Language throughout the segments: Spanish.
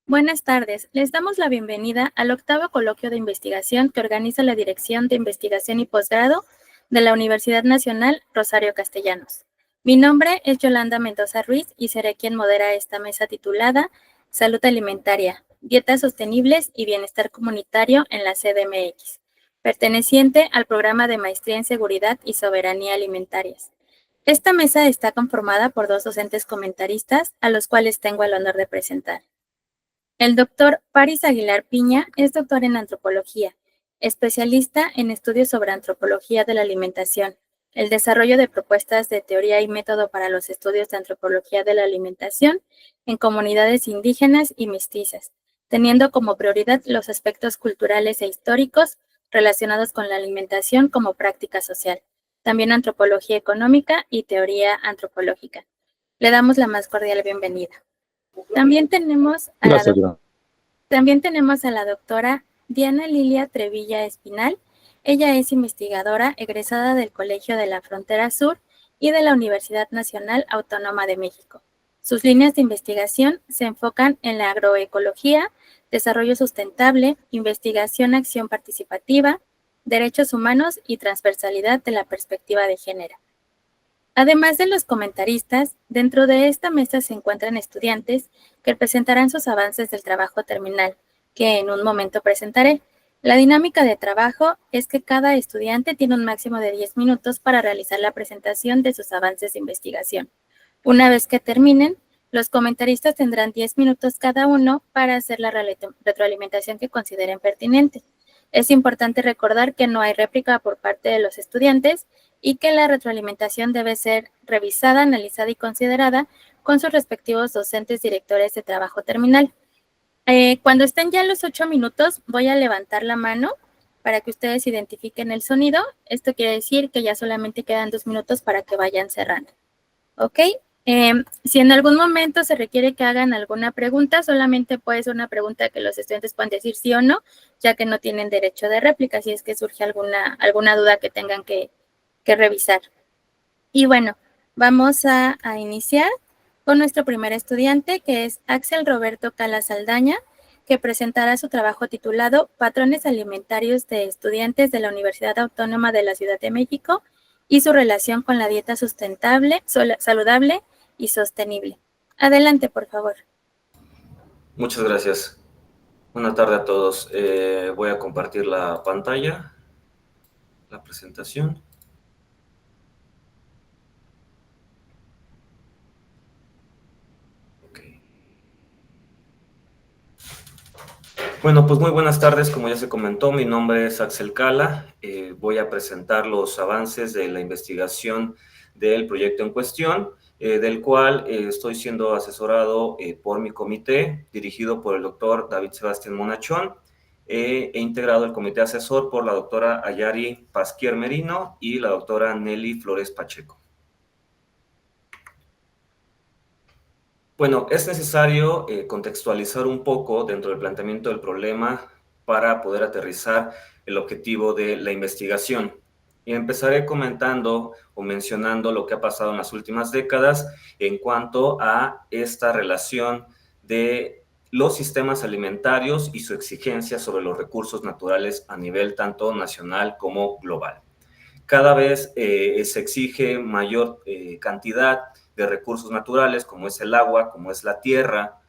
Buenas tardes, les damos la bienvenida al octavo coloquio de investigación que organiza la Dirección de Investigación y Posgrado de la Universidad Nacional Rosario Castellanos. Mi nombre es Yolanda Mendoza Ruiz y seré quien modera esta mesa titulada Salud Alimentaria, Dietas Sostenibles y Bienestar Comunitario en la CDMX, perteneciente al programa de Maestría en Seguridad y Soberanía Alimentarias. Esta mesa está conformada por dos docentes comentaristas, a los cuales tengo el honor de presentar. El doctor Paris Aguilar Piña es doctor en antropología, especialista en estudios sobre antropología de la alimentación, el desarrollo de propuestas de teoría y método para los estudios de antropología de la alimentación en comunidades indígenas y mestizas, teniendo como prioridad los aspectos culturales e históricos relacionados con la alimentación como práctica social, también antropología económica y teoría antropológica. Le damos la más cordial bienvenida. También tenemos a la doctora Diana Lilia Trevilla Espinal. Ella es investigadora egresada del Colegio de la Frontera Sur y de la Universidad Nacional Autónoma de México. Sus líneas de investigación se enfocan en la agroecología, desarrollo sustentable, investigación-acción participativa, derechos humanos y transversalidad de la perspectiva de género. Además de los comentaristas, dentro de esta mesa se encuentran estudiantes que presentarán sus avances del trabajo terminal, que en un momento presentaré. La dinámica de trabajo es que cada estudiante tiene un máximo de 10 minutos para realizar la presentación de sus avances de investigación. Una vez que terminen, los comentaristas tendrán 10 minutos cada uno para hacer la retroalimentación que consideren pertinente. Es importante recordar que no hay réplica por parte de los estudiantes y que la retroalimentación debe ser revisada, analizada y considerada con sus respectivos docentes directores de trabajo terminal. Cuando estén ya los 8 minutos, voy a levantar la mano para que ustedes identifiquen el sonido. Esto quiere decir que ya solamente quedan 2 minutos para que vayan cerrando. ¿Ok? Si en algún momento se requiere que hagan alguna pregunta, solamente puede ser una pregunta que los estudiantes puedan decir sí o no, ya que no tienen derecho de réplica, si es que surge alguna duda que tengan que revisar. Y bueno, vamos a iniciar con nuestro primer estudiante, que es Axel Roberto Cala Saldaña, que presentará su trabajo titulado Patrones alimentarios de estudiantes de la Universidad Autónoma de la Ciudad de México y su relación con la dieta sustentable, saludable y sostenible. Adelante, por favor. Muchas gracias. Buenas tardes a todos. Voy a compartir la pantalla, la presentación. Okay. Bueno, pues muy buenas tardes. Como ya se comentó, mi nombre es Axel Cala. Voy a presentar los avances de la investigación del proyecto en cuestión, del cual estoy siendo asesorado por mi comité, dirigido por el doctor David Sebastián Monachón. He integrado el comité asesor por la doctora Ayari Pasquier Merino y la doctora Nelly Flores Pacheco. Bueno, es necesario contextualizar un poco dentro del planteamiento del problema para poder aterrizar el objetivo de la investigación. Y empezaré comentando o mencionando lo que ha pasado en las últimas décadas en cuanto a esta relación de los sistemas alimentarios y su exigencia sobre los recursos naturales a nivel tanto nacional como global. Cada vez se exige mayor cantidad de recursos naturales, como es el agua, como es la tierra,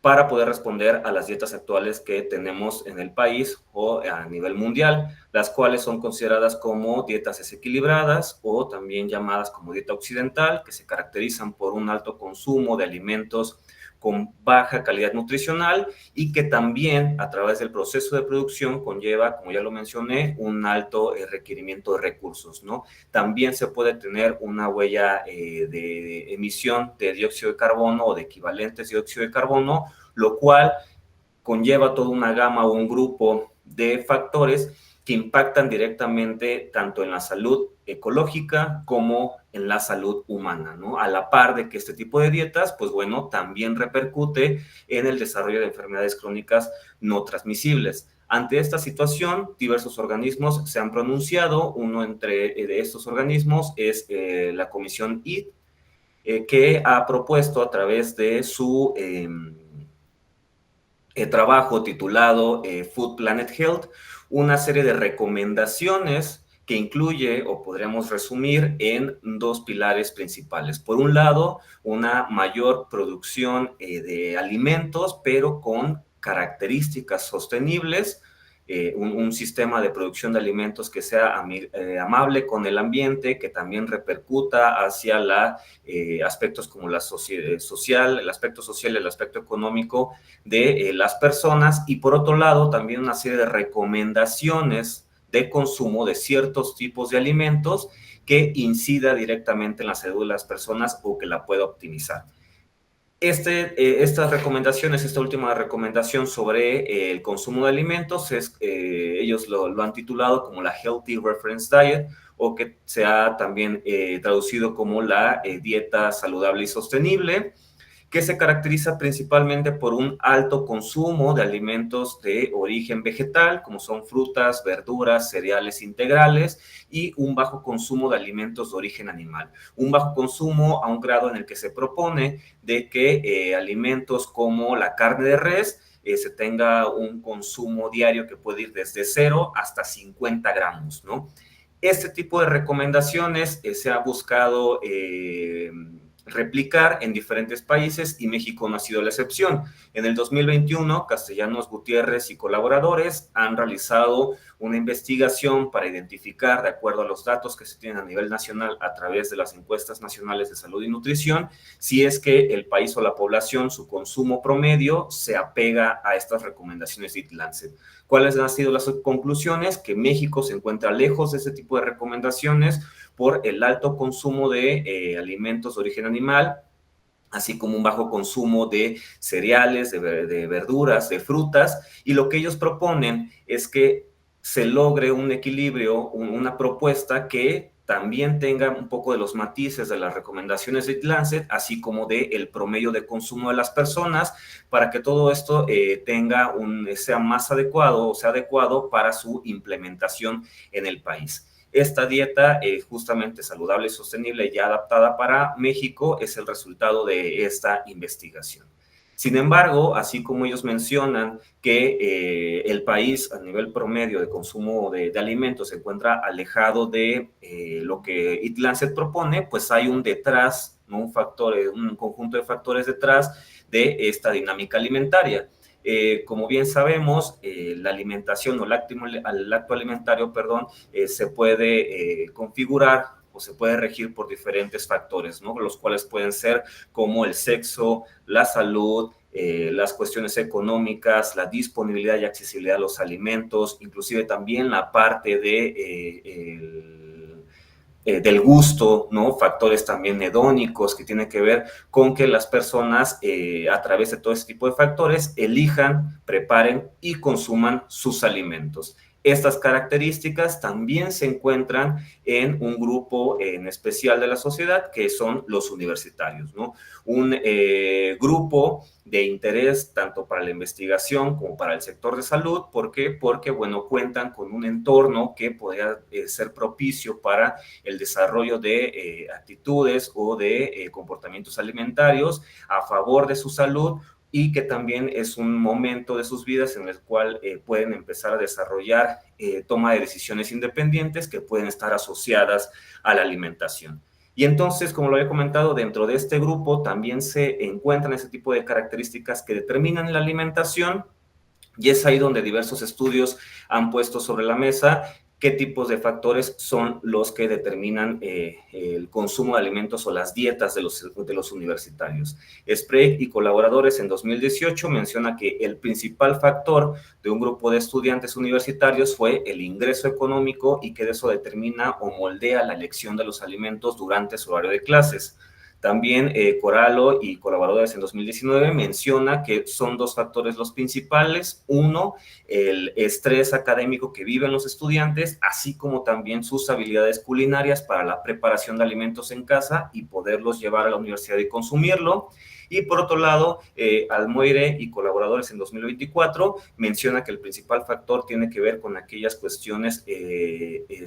para poder responder a las dietas actuales que tenemos en el país o a nivel mundial, las cuales son consideradas como dietas desequilibradas o también llamadas como dieta occidental, que se caracterizan por un alto consumo de alimentos con baja calidad nutricional y que también a través del proceso de producción conlleva, como ya lo mencioné, un alto requerimiento de recursos, ¿no? También se puede tener una huella de emisión de dióxido de carbono o de equivalentes de dióxido de carbono, lo cual conlleva toda una gama o un grupo de factores que impactan directamente tanto en la salud ecológica como en la salud humana, ¿no? A la par de que este tipo de dietas, pues bueno, también repercute en el desarrollo de enfermedades crónicas no transmisibles. Ante esta situación, diversos organismos se han pronunciado. Uno entre estos organismos es la Comisión ID, que ha propuesto a través de su trabajo titulado Food Planet Health, una serie de recomendaciones que incluye, o podríamos resumir, en dos pilares principales. Por un lado, una mayor producción de alimentos, pero con características sostenibles, un sistema de producción de alimentos que sea amable con el ambiente, que también repercuta hacia aspectos como el aspecto social, el aspecto económico de las personas, y por otro lado también una serie de recomendaciones de consumo de ciertos tipos de alimentos que incida directamente en la salud de las personas o que la pueda optimizar. Estas recomendaciones, esta última recomendación sobre el consumo de alimentos, ellos lo han titulado como la Healthy Reference Diet, o que se ha también traducido como la dieta saludable y sostenible, que se caracteriza principalmente por un alto consumo de alimentos de origen vegetal, como son frutas, verduras, cereales integrales, y un bajo consumo de alimentos de origen animal. Un bajo consumo a un grado en el que se propone de que alimentos como la carne de res se tenga un consumo diario que puede ir desde 0 hasta 50 gramos, ¿no? Este tipo de recomendaciones se ha buscado replicar en diferentes países, y México no ha sido la excepción. En el 2021, Castellanos Gutiérrez y colaboradores han realizado una investigación para identificar, de acuerdo a los datos que se tienen a nivel nacional a través de las encuestas nacionales de salud y nutrición, si es que el país o la población, su consumo promedio, se apega a estas recomendaciones de Eat Lancet. ¿Cuáles han sido las conclusiones? Que México se encuentra lejos de ese tipo de recomendaciones por el alto consumo de alimentos de origen animal, así como un bajo consumo de cereales, de verduras, de frutas, y lo que ellos proponen es que se logre un equilibrio, una propuesta que también tenga un poco de los matices de las recomendaciones de Lancet, así como del promedio de consumo de las personas, para que todo esto sea más adecuado, o sea adecuado para su implementación en el país. Esta dieta justamente saludable y sostenible y adaptada para México es el resultado de esta investigación. Sin embargo, así como ellos mencionan que el país a nivel promedio de consumo de alimentos se encuentra alejado de lo que Eat Lancet propone, pues hay un detrás, ¿no? Un conjunto de factores detrás de esta dinámica alimentaria. Como bien sabemos, la alimentación o el acto alimentario, perdón, se puede configurar o se puede regir por diferentes factores, ¿no? Los cuales pueden ser como el sexo, la salud, las cuestiones económicas, la disponibilidad y accesibilidad a los alimentos, inclusive también la parte del gusto, ¿no? Factores también hedónicos que tienen que ver con que las personas, a través de todo este tipo de factores, elijan, preparen y consuman sus alimentos. Estas características también se encuentran en un grupo en especial de la sociedad, que son los universitarios, ¿no? Un grupo de interés tanto para la investigación como para el sector de salud. ¿Por qué? Porque, bueno, cuentan con un entorno que podría ser propicio para el desarrollo de actitudes o de comportamientos alimentarios a favor de su salud, y que también es un momento de sus vidas en el cual pueden empezar a desarrollar toma de decisiones independientes que pueden estar asociadas a la alimentación. Y entonces, como lo había comentado, dentro de este grupo también se encuentran ese tipo de características que determinan la alimentación, y es ahí donde diversos estudios han puesto sobre la mesa qué tipos de factores son los que determinan el consumo de alimentos o las dietas de los universitarios. Sprague y colaboradores en 2018 menciona que el principal factor de un grupo de estudiantes universitarios fue el ingreso económico, y que eso determina o moldea la elección de los alimentos durante su horario de clases. También Coralo y colaboradores en 2019 menciona que son dos factores los principales. Uno, el estrés académico que viven los estudiantes, así como también sus habilidades culinarias para la preparación de alimentos en casa y poderlos llevar a la universidad y consumirlo. Y por otro lado, Almoire y colaboradores en 2024 menciona que el principal factor tiene que ver con aquellas cuestiones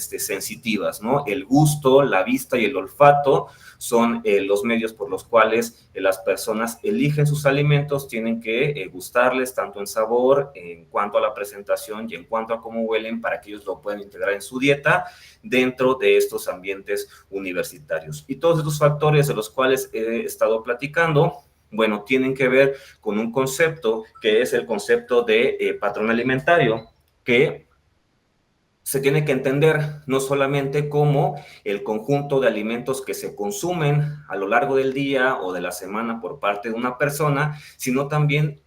sensitivas, ¿no? El gusto, la vista y el olfato son los medios por los cuales las personas eligen sus alimentos, tienen que gustarles tanto en sabor, en cuanto a la presentación y en cuanto a cómo huelen para que ellos lo puedan integrar en su dieta dentro de estos ambientes universitarios. Y todos estos factores de los cuales he estado platicando, bueno, tienen que ver con un concepto que es el concepto de patrón alimentario, que se tiene que entender no solamente como el conjunto de alimentos que se consumen a lo largo del día o de la semana por parte de una persona, sino también,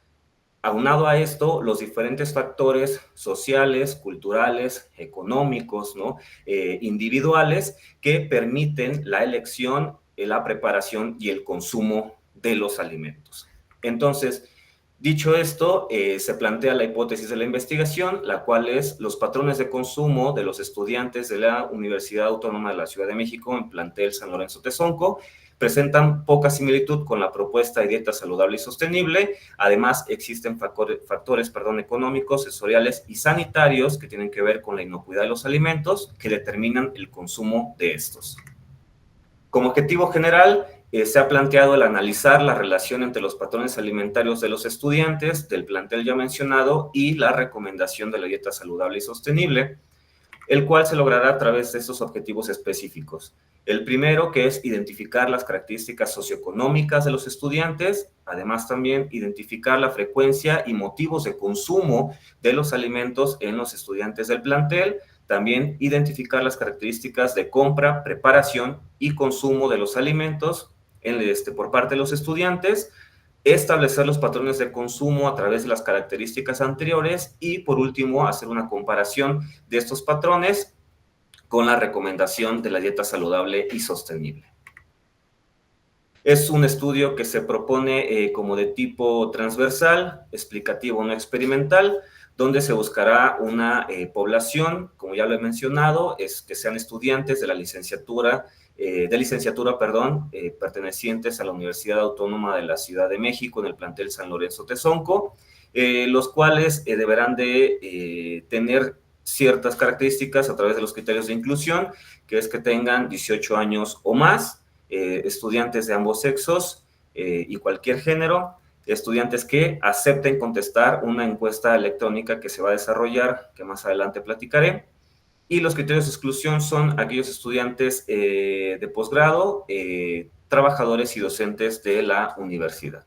aunado a esto, los diferentes factores sociales, culturales, económicos, ¿no? Individuales que permiten la elección, la preparación y el consumo de los alimentos. Entonces, dicho esto, se plantea la hipótesis de la investigación, la cual es los patrones de consumo de los estudiantes de la Universidad Autónoma de la Ciudad de México en plantel San Lorenzo Tezonco presentan poca similitud con la propuesta de dieta saludable y sostenible. Además, existen factores económicos, sensoriales y sanitarios que tienen que ver con la inocuidad de los alimentos que determinan el consumo de estos. Como objetivo general, se ha planteado el analizar la relación entre los patrones alimentarios de los estudiantes del plantel ya mencionado y la recomendación de la dieta saludable y sostenible, el cual se logrará a través de estos objetivos específicos. El primero, que es identificar las características socioeconómicas de los estudiantes, además también identificar la frecuencia y motivos de consumo de los alimentos en los estudiantes del plantel, también identificar las características de compra, preparación y consumo de los alimentos por parte de los estudiantes, establecer los patrones de consumo a través de las características anteriores y, por último, hacer una comparación de estos patrones con la recomendación de la dieta saludable y sostenible. Es un estudio que se propone como de tipo transversal, explicativo no experimental, donde se buscará una población, como ya lo he mencionado, que sean estudiantes de la licenciatura, pertenecientes a la Universidad Autónoma de la Ciudad de México en el plantel San Lorenzo Tezonco, los cuales deberán de tener ciertas características a través de los criterios de inclusión, que es que tengan 18 años o más, estudiantes de ambos sexos y cualquier género, estudiantes que acepten contestar una encuesta electrónica que se va a desarrollar, que más adelante platicaré. Y los criterios de exclusión son aquellos estudiantes de posgrado, trabajadores y docentes de la universidad.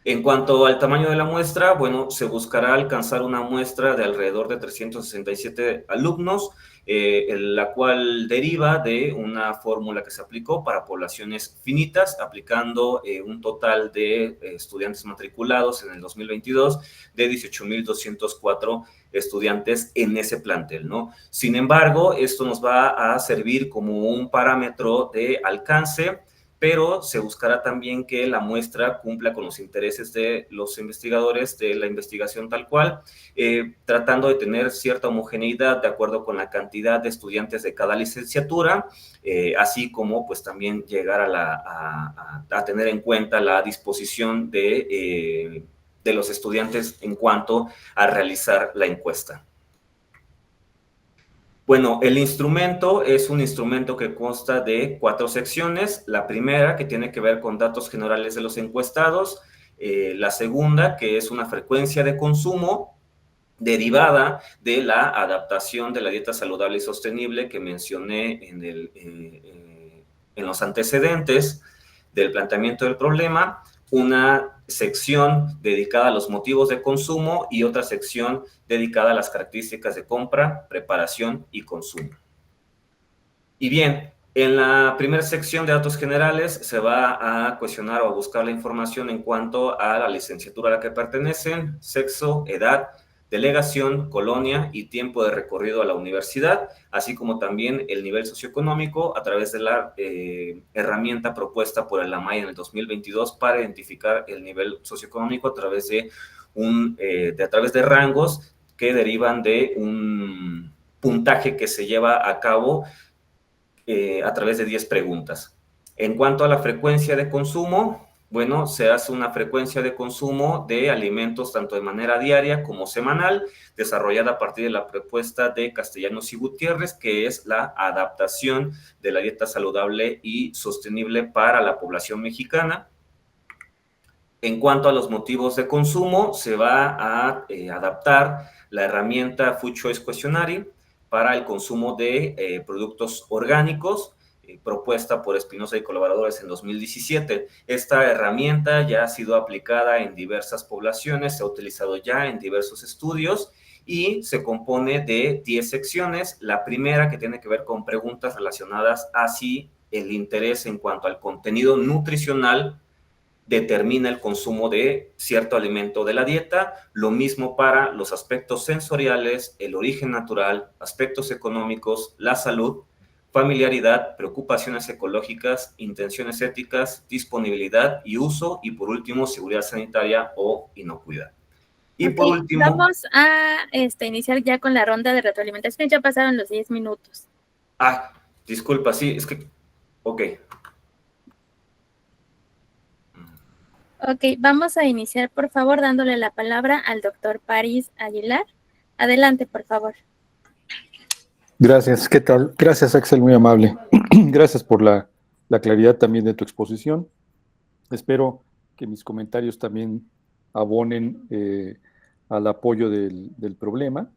En cuanto al tamaño de la muestra, bueno, se buscará alcanzar una muestra de alrededor de 367 alumnos, la cual deriva de una fórmula que se aplicó para poblaciones finitas, aplicando un total de estudiantes matriculados en el 2022 de 18,204 estudiantes en ese plantel, ¿no? Sin embargo, esto nos va a servir como un parámetro de alcance, pero se buscará también que la muestra cumpla con los intereses de los investigadores de la investigación tal cual, tratando de tener cierta homogeneidad de acuerdo con la cantidad de estudiantes de cada licenciatura, así como pues también llegar a tener en cuenta la disposición de los estudiantes en cuanto a realizar la encuesta. Bueno, el instrumento es un instrumento que consta de 4 secciones. La primera, que tiene que ver con datos generales de los encuestados. La segunda, que es una frecuencia de consumo derivada de la adaptación de la dieta saludable y sostenible que mencioné en los antecedentes del planteamiento del problema. Una sección dedicada a los motivos de consumo y otra sección dedicada a las características de compra, preparación y consumo. Y bien, en la primera sección de datos generales se va a cuestionar o a buscar la información en cuanto a la licenciatura a la que pertenecen, sexo, edad, delegación, colonia y tiempo de recorrido a la universidad, así como también el nivel socioeconómico a través de la herramienta propuesta por el AMAI en el 2022 para identificar el nivel socioeconómico a través de rangos que derivan de un puntaje que se lleva a cabo a través de 10 preguntas. En cuanto a la frecuencia de consumo, Bueno, se hace una frecuencia de consumo de alimentos tanto de manera diaria como semanal, desarrollada a partir de la propuesta de Castellanos y Gutiérrez, que es la adaptación de la dieta saludable y sostenible para la población mexicana. En cuanto a los motivos de consumo, se va a adaptar la herramienta Food Choice Questionary para el consumo de productos orgánicos, propuesta por Espinosa y colaboradores en 2017. Esta herramienta ya ha sido aplicada en diversas poblaciones, se ha utilizado ya en diversos estudios y se compone de 10 secciones. La primera, que tiene que ver con preguntas relacionadas a si el interés en cuanto al contenido nutricional determina el consumo de cierto alimento de la dieta, lo mismo para los aspectos sensoriales, el origen natural, aspectos económicos, la salud, familiaridad, preocupaciones ecológicas, intenciones éticas, disponibilidad y uso, y por último, seguridad sanitaria o inocuidad. Y Ok, por último... vamos a iniciar ya con la ronda de retroalimentación. Ya pasaron los 10 minutos. Disculpa, sí, es que... Ok. Ok, vamos a iniciar, por favor, dándole la palabra al doctor París Aguilar. Adelante, por favor. Gracias, ¿qué tal? Gracias, Axel, muy amable. Gracias por la claridad también de tu exposición. Espero que mis comentarios también abonen al apoyo del problema,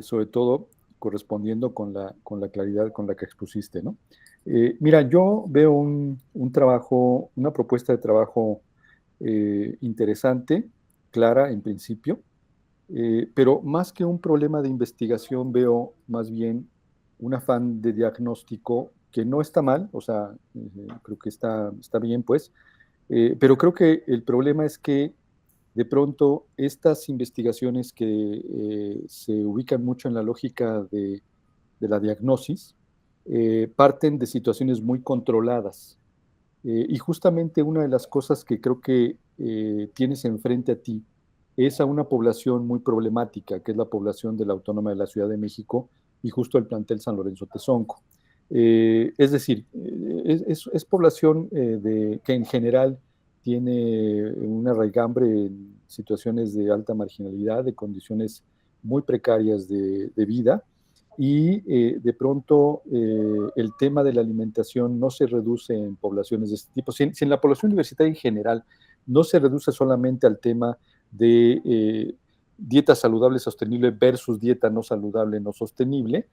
sobre todo correspondiendo con la claridad con la que expusiste, ¿no? Mira, yo veo un trabajo, una propuesta de trabajo interesante, clara en principio, pero más que un problema de investigación, veo más bien un afán de diagnóstico que no está mal, o sea, creo que está bien, pues, pero creo que el problema es que de pronto estas investigaciones que se ubican mucho en la lógica de la diagnosis parten de situaciones muy controladas. Y justamente una de las cosas que creo que tienes enfrente a ti es a una población muy problemática, que es la población de la Autónoma de la Ciudad de México y justo el plantel San Lorenzo Tezonco. Es decir, es población que en general tiene una raigambre en situaciones de alta marginalidad, de condiciones muy precarias de vida, y de pronto el tema de la alimentación no se reduce en poblaciones de este tipo. Si en la población universitaria en general no se reduce solamente al tema de dieta saludable sostenible versus dieta no saludable no sostenible,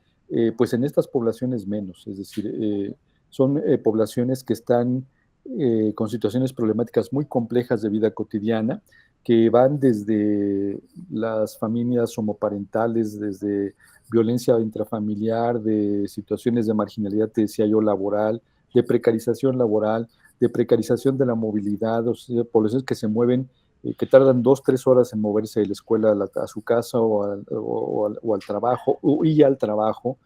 pues en estas poblaciones menos. Es decir, son poblaciones que están con situaciones problemáticas muy complejas de vida cotidiana, que van desde las familias homoparentales, desde violencia intrafamiliar, de situaciones de marginalidad, te decía yo, laboral, de precarización laboral, de precarización de la movilidad, o sea, poblaciones que se mueven, que tardan 2, 3 horas en moverse de la escuela a su casa o al trabajo, y al trabajo,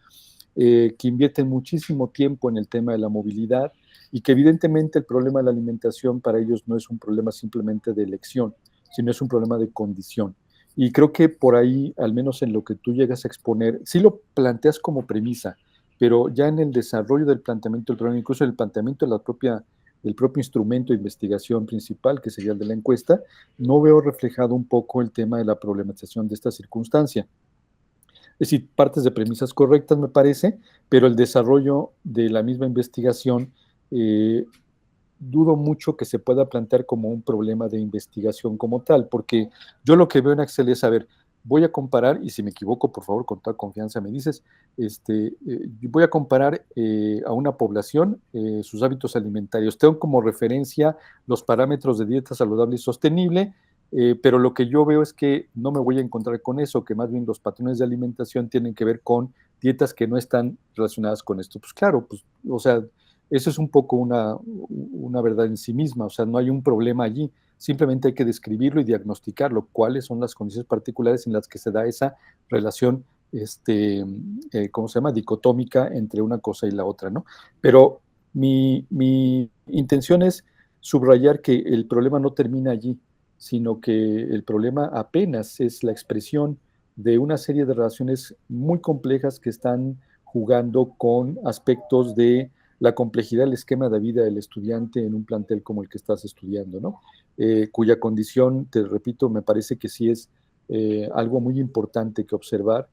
que invierten muchísimo tiempo en el tema de la movilidad y que evidentemente el problema de la alimentación para ellos no es un problema simplemente de elección, sino es un problema de condición. Y creo que por ahí, al menos en lo que tú llegas a exponer, sí lo planteas como premisa, pero ya en el desarrollo del planteamiento del problema, incluso en el planteamiento de del propio instrumento de investigación principal, que sería el de la encuesta, no veo reflejado un poco el tema de la problematización de esta circunstancia. Es decir, partes de premisas correctas, me parece, pero el desarrollo de la misma investigación eh, dudo mucho que se pueda plantear como un problema de investigación como tal, porque yo lo que veo en Excel es, a ver, voy a comparar, y si me equivoco, por favor, con toda confianza me dices, voy a comparar a una población sus hábitos alimentarios. Tengo como referencia los parámetros de dieta saludable y sostenible, pero lo que yo veo es que no me voy a encontrar con eso, que más bien los patrones de alimentación tienen que ver con dietas que no están relacionadas con esto. Pues claro, pues, o sea, eso es un poco una verdad en sí misma, o sea, no hay un problema allí, simplemente hay que describirlo y diagnosticarlo, cuáles son las condiciones particulares en las que se da esa relación, ¿cómo se llama?, dicotómica entre una cosa y la otra, ¿no? Pero mi intención es subrayar que el problema no termina allí, sino que el problema apenas es la expresión de una serie de relaciones muy complejas que están jugando con aspectos de la complejidad del esquema de vida del estudiante en un plantel como el que estás estudiando, ¿no? Cuya condición, te repito, me parece que sí es algo muy importante que observar,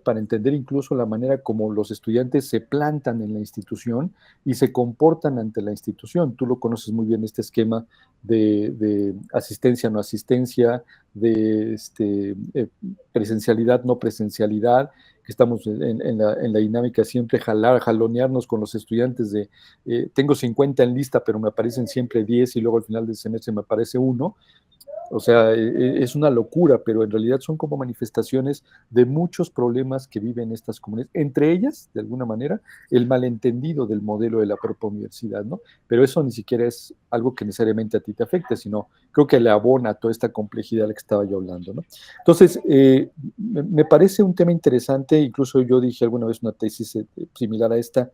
para entender incluso la manera como los estudiantes se plantan en la institución y se comportan ante la institución. Tú lo conoces muy bien, este esquema de asistencia, no asistencia, de presencialidad, no presencialidad, que estamos en la dinámica siempre jalonearnos con los estudiantes de tengo 50 en lista, pero me aparecen siempre 10 y luego al final del semestre me aparece uno. O sea, es una locura, pero en realidad son como manifestaciones de muchos problemas que viven estas comunidades, entre ellas, de alguna manera, el malentendido del modelo de la propia universidad, ¿no? Pero eso ni siquiera es algo que necesariamente a ti te afecte, sino creo que le abona toda esta complejidad de la que estaba yo hablando, ¿no? Entonces, me parece un tema interesante, incluso yo dije alguna vez una tesis similar a esta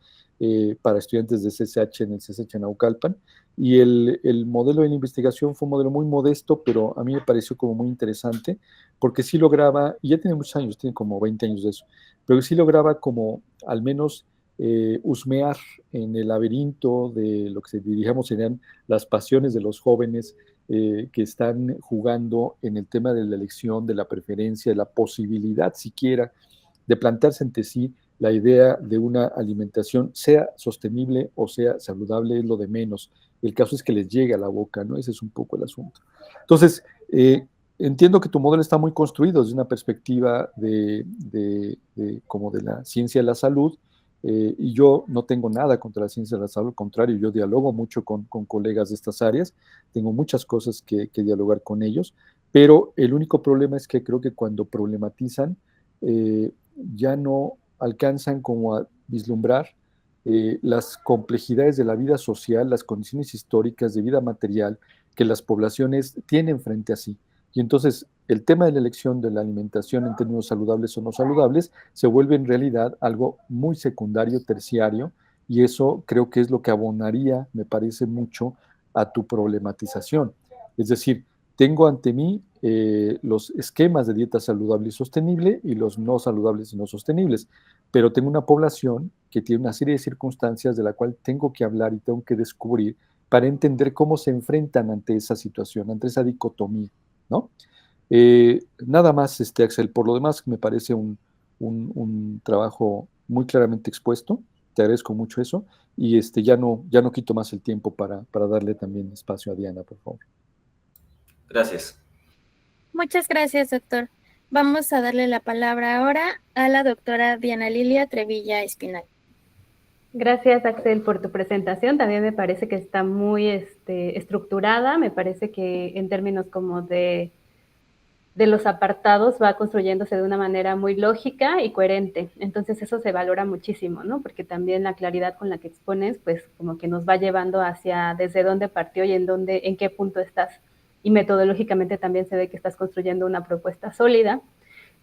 para estudiantes de CCH en el CCH Naucalpan, y el modelo de la investigación fue un modelo muy modesto, pero a mí me pareció como muy interesante, porque sí lograba, y ya tiene muchos años, tiene como 20 años de eso, pero sí lograba como al menos husmear en el laberinto de lo que diríamos serían las pasiones de los jóvenes que están jugando en el tema de la elección, de la preferencia, de la posibilidad siquiera de plantearse ante sí la idea de una alimentación, sea sostenible o sea saludable, es lo de menos. El caso es que les llegue a la boca, ¿no? Ese es un poco el asunto. Entonces, entiendo que tu modelo está muy construido desde una perspectiva como de la ciencia de la salud, y yo no tengo nada contra la ciencia de la salud, al contrario, yo dialogo mucho con colegas de estas áreas, tengo muchas cosas que dialogar con ellos, pero el único problema es que creo que cuando problematizan, ya no alcanzan como a vislumbrar las complejidades de la vida social, las condiciones históricas de vida material que las poblaciones tienen frente a sí. Y entonces el tema de la elección de la alimentación en términos saludables o no saludables se vuelve en realidad algo muy secundario, terciario, y eso creo que es lo que abonaría, me parece mucho, a tu problematización. Es decir, tengo ante mí los esquemas de dieta saludable y sostenible y los no saludables y no sostenibles, pero tengo una población que tiene una serie de circunstancias de la cual tengo que hablar y tengo que descubrir para entender cómo se enfrentan ante esa situación, ante esa dicotomía, ¿no? Nada más, Axel, por lo demás me parece un trabajo muy claramente expuesto, te agradezco mucho eso, y ya no quito más el tiempo para darle también espacio a Diana, por favor. Gracias. Muchas gracias, doctor. Vamos a darle la palabra ahora a la doctora Diana Lilia Trevilla Espinal. Gracias, Axel, por tu presentación. También me parece que está muy estructurada. Me parece que en términos como de los apartados va construyéndose de una manera muy lógica y coherente. Entonces eso se valora muchísimo, ¿no? Porque también la claridad con la que expones, pues como que nos va llevando hacia desde dónde partió y en qué punto estás. Y metodológicamente también se ve que estás construyendo una propuesta sólida.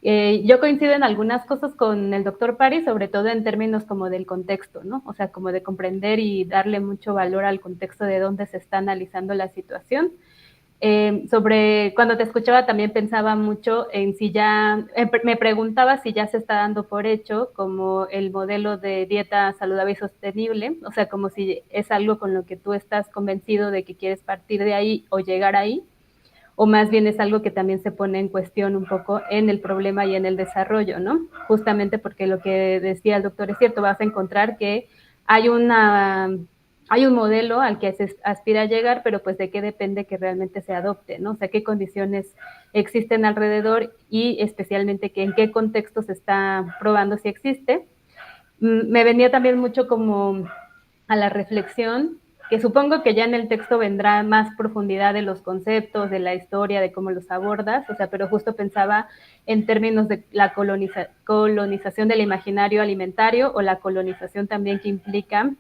Yo coincido en algunas cosas con el doctor París, sobre todo en términos como del contexto, ¿no? O sea, como de comprender y darle mucho valor al contexto de dónde se está analizando la situación. Cuando te escuchaba también pensaba mucho en si me preguntaba si ya se está dando por hecho como el modelo de dieta saludable y sostenible, o sea, como si es algo con lo que tú estás convencido de que quieres partir de ahí o llegar ahí, o más bien es algo que también se pone en cuestión un poco en el problema y en el desarrollo, ¿no? Justamente porque lo que decía el doctor es cierto, vas a encontrar que hay un modelo al que se aspira a llegar, pero pues de qué depende que realmente se adopte, ¿no? O sea, qué condiciones existen alrededor y especialmente que en qué contexto se está probando si existe. Me venía también mucho como a la reflexión, que supongo que ya en el texto vendrá más profundidad de los conceptos, de la historia, de cómo los abordas, o sea, pero justo pensaba en términos de la colonización del imaginario alimentario o la colonización también que implica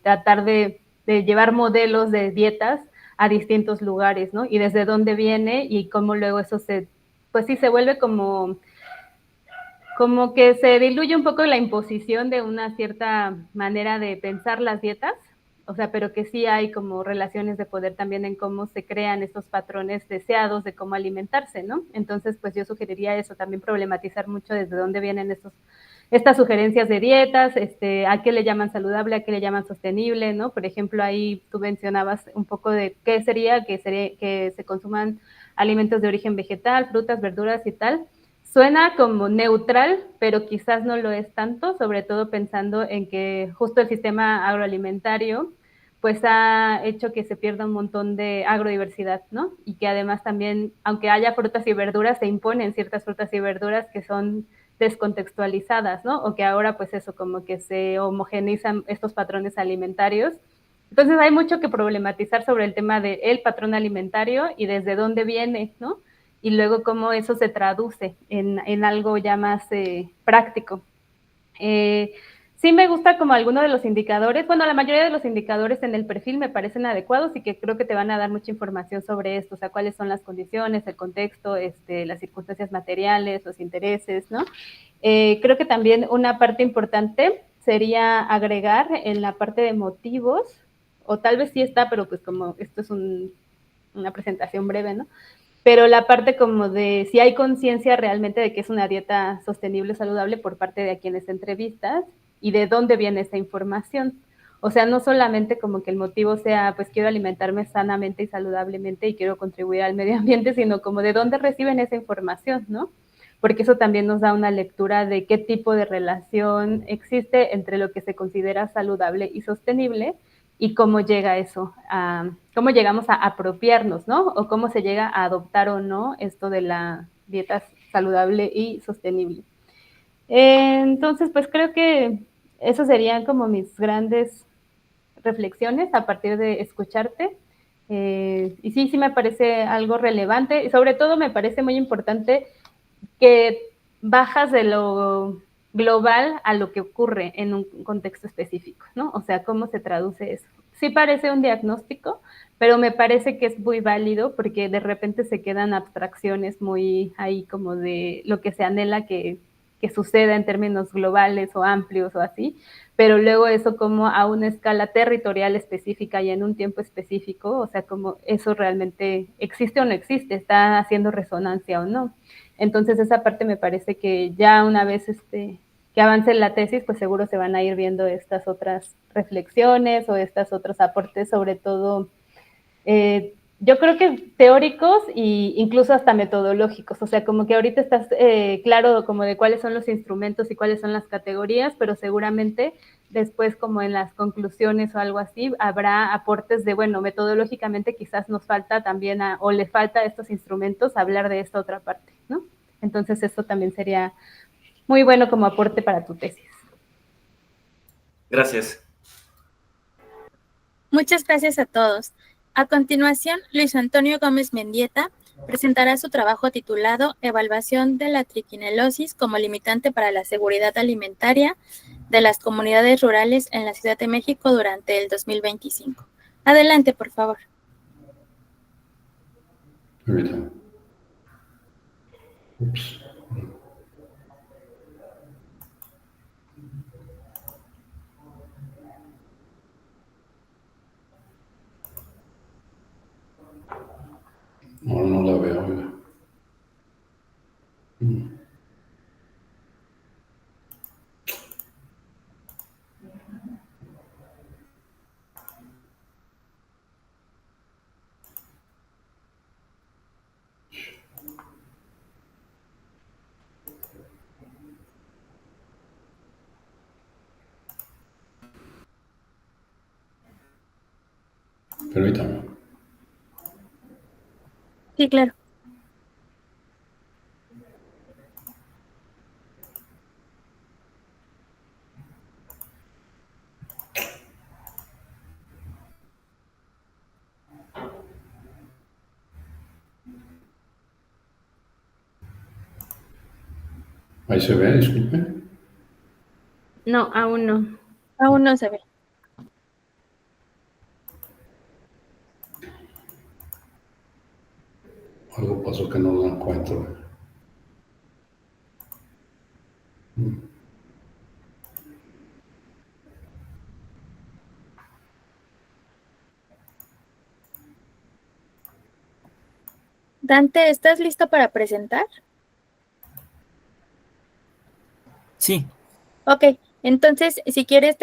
tratar de llevar modelos de dietas a distintos lugares, ¿no? Y desde dónde viene y cómo luego eso pues sí, se vuelve como que se diluye un poco la imposición de una cierta manera de pensar las dietas, o sea, pero que sí hay como relaciones de poder también en cómo se crean estos patrones deseados de cómo alimentarse, ¿no? Entonces, pues yo sugeriría eso, también problematizar mucho desde dónde vienen estas sugerencias de dietas, a qué le llaman saludable, a qué le llaman sostenible, ¿no? Por ejemplo, ahí tú mencionabas un poco de qué sería que se consuman alimentos de origen vegetal, frutas, verduras y tal. Suena como neutral, pero quizás no lo es tanto, sobre todo pensando en que justo el sistema agroalimentario pues ha hecho que se pierda un montón de agrodiversidad, ¿no? Y que además también, aunque haya frutas y verduras, se imponen ciertas frutas y verduras que son descontextualizadas, ¿no? O que ahora pues eso, como que se homogeneizan estos patrones alimentarios. Entonces hay mucho que problematizar sobre el tema del patrón alimentario y desde dónde viene, ¿no? Y luego cómo eso se traduce en algo ya más práctico. Sí me gusta como alguno de los indicadores, bueno, la mayoría de los indicadores en el perfil me parecen adecuados y que creo que te van a dar mucha información sobre esto, o sea, cuáles son las condiciones, el contexto, las circunstancias materiales, los intereses, ¿no? Creo que también una parte importante sería agregar en la parte de motivos, o tal vez sí está, pero pues como esto es una presentación breve, ¿no? Pero la parte como de si hay conciencia realmente de que es una dieta sostenible, saludable por parte de quienes entrevistas y de dónde viene esa información. O sea, no solamente como que el motivo sea, pues quiero alimentarme sanamente y saludablemente y quiero contribuir al medio ambiente, sino como de dónde reciben esa información, ¿no? Porque eso también nos da una lectura de qué tipo de relación existe entre lo que se considera saludable y sostenible y cómo llega eso, cómo llegamos a apropiarnos, ¿no? O cómo se llega a adoptar o no esto de la dieta saludable y sostenible. Entonces, pues creo que eso serían como mis grandes reflexiones a partir de escucharte. Y sí me parece algo relevante y sobre todo me parece muy importante que bajas de lo global a lo que ocurre en un contexto específico, ¿no? O sea, ¿cómo se traduce eso? Sí parece un diagnóstico, pero me parece que es muy válido porque de repente se quedan abstracciones muy ahí como de lo que se anhela que suceda en términos globales o amplios o así, pero luego eso como a una escala territorial específica y en un tiempo específico, o sea, como eso realmente existe o no existe, está haciendo resonancia o no. Entonces esa parte me parece que ya una vez que avance la tesis, pues seguro se van a ir viendo estas otras reflexiones o estos otros aportes, sobre todo, yo creo que teóricos e incluso hasta metodológicos, o sea, como que ahorita estás claro como de cuáles son los instrumentos y cuáles son las categorías, pero seguramente después como en las conclusiones o algo así, habrá aportes de, bueno, metodológicamente quizás nos falta también o le falta a estos instrumentos hablar de esta otra parte, ¿no? Entonces esto también sería muy bueno como aporte para tu tesis. Gracias. Muchas gracias a todos. A continuación, Luis Antonio Gómez Mendieta presentará su trabajo titulado Evaluación de la triquinelosis como limitante para la seguridad alimentaria de las comunidades rurales en la Ciudad de México durante el 2025. Adelante, por favor. Permítame. Ups. Ahora no la veo, oiga. Permítame. Sí, claro. Ahí se ve, disculpe. No, aún no. Aún no se ve. Algo pasó que no lo encuentro. Dante, ¿estás listo para presentar? Sí, Ok, entonces, si quieres,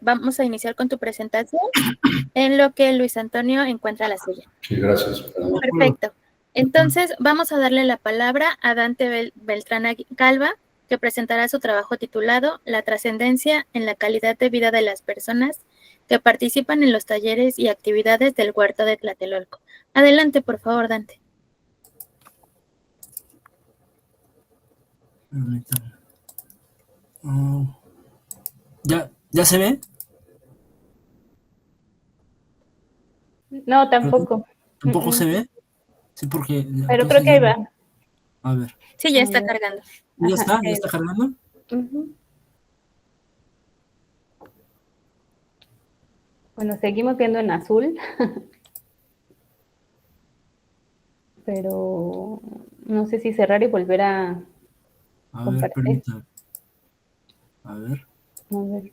vamos a iniciar con tu presentación, en lo que Luis Antonio encuentra la suya. Sí, gracias. Perdón. Perfecto. Entonces, vamos a darle la palabra a Dante Beltrán Calva, que presentará su trabajo titulado La trascendencia en la calidad de vida de las personas que participan en los talleres y actividades del Huerto de Tlatelolco. Adelante, por favor, Dante. ¿Ya se ve? No, tampoco. ¿Tampoco se ve? Sí, porque... Pero creo que ahí va. A ver. Sí, ya está cargando. ¿Ya Ajá, está? ¿Ya está cargando? Ujú. Bueno, seguimos viendo en azul. Pero no sé si cerrar y volver a A ver, compartir. permítame. A ver. A ver.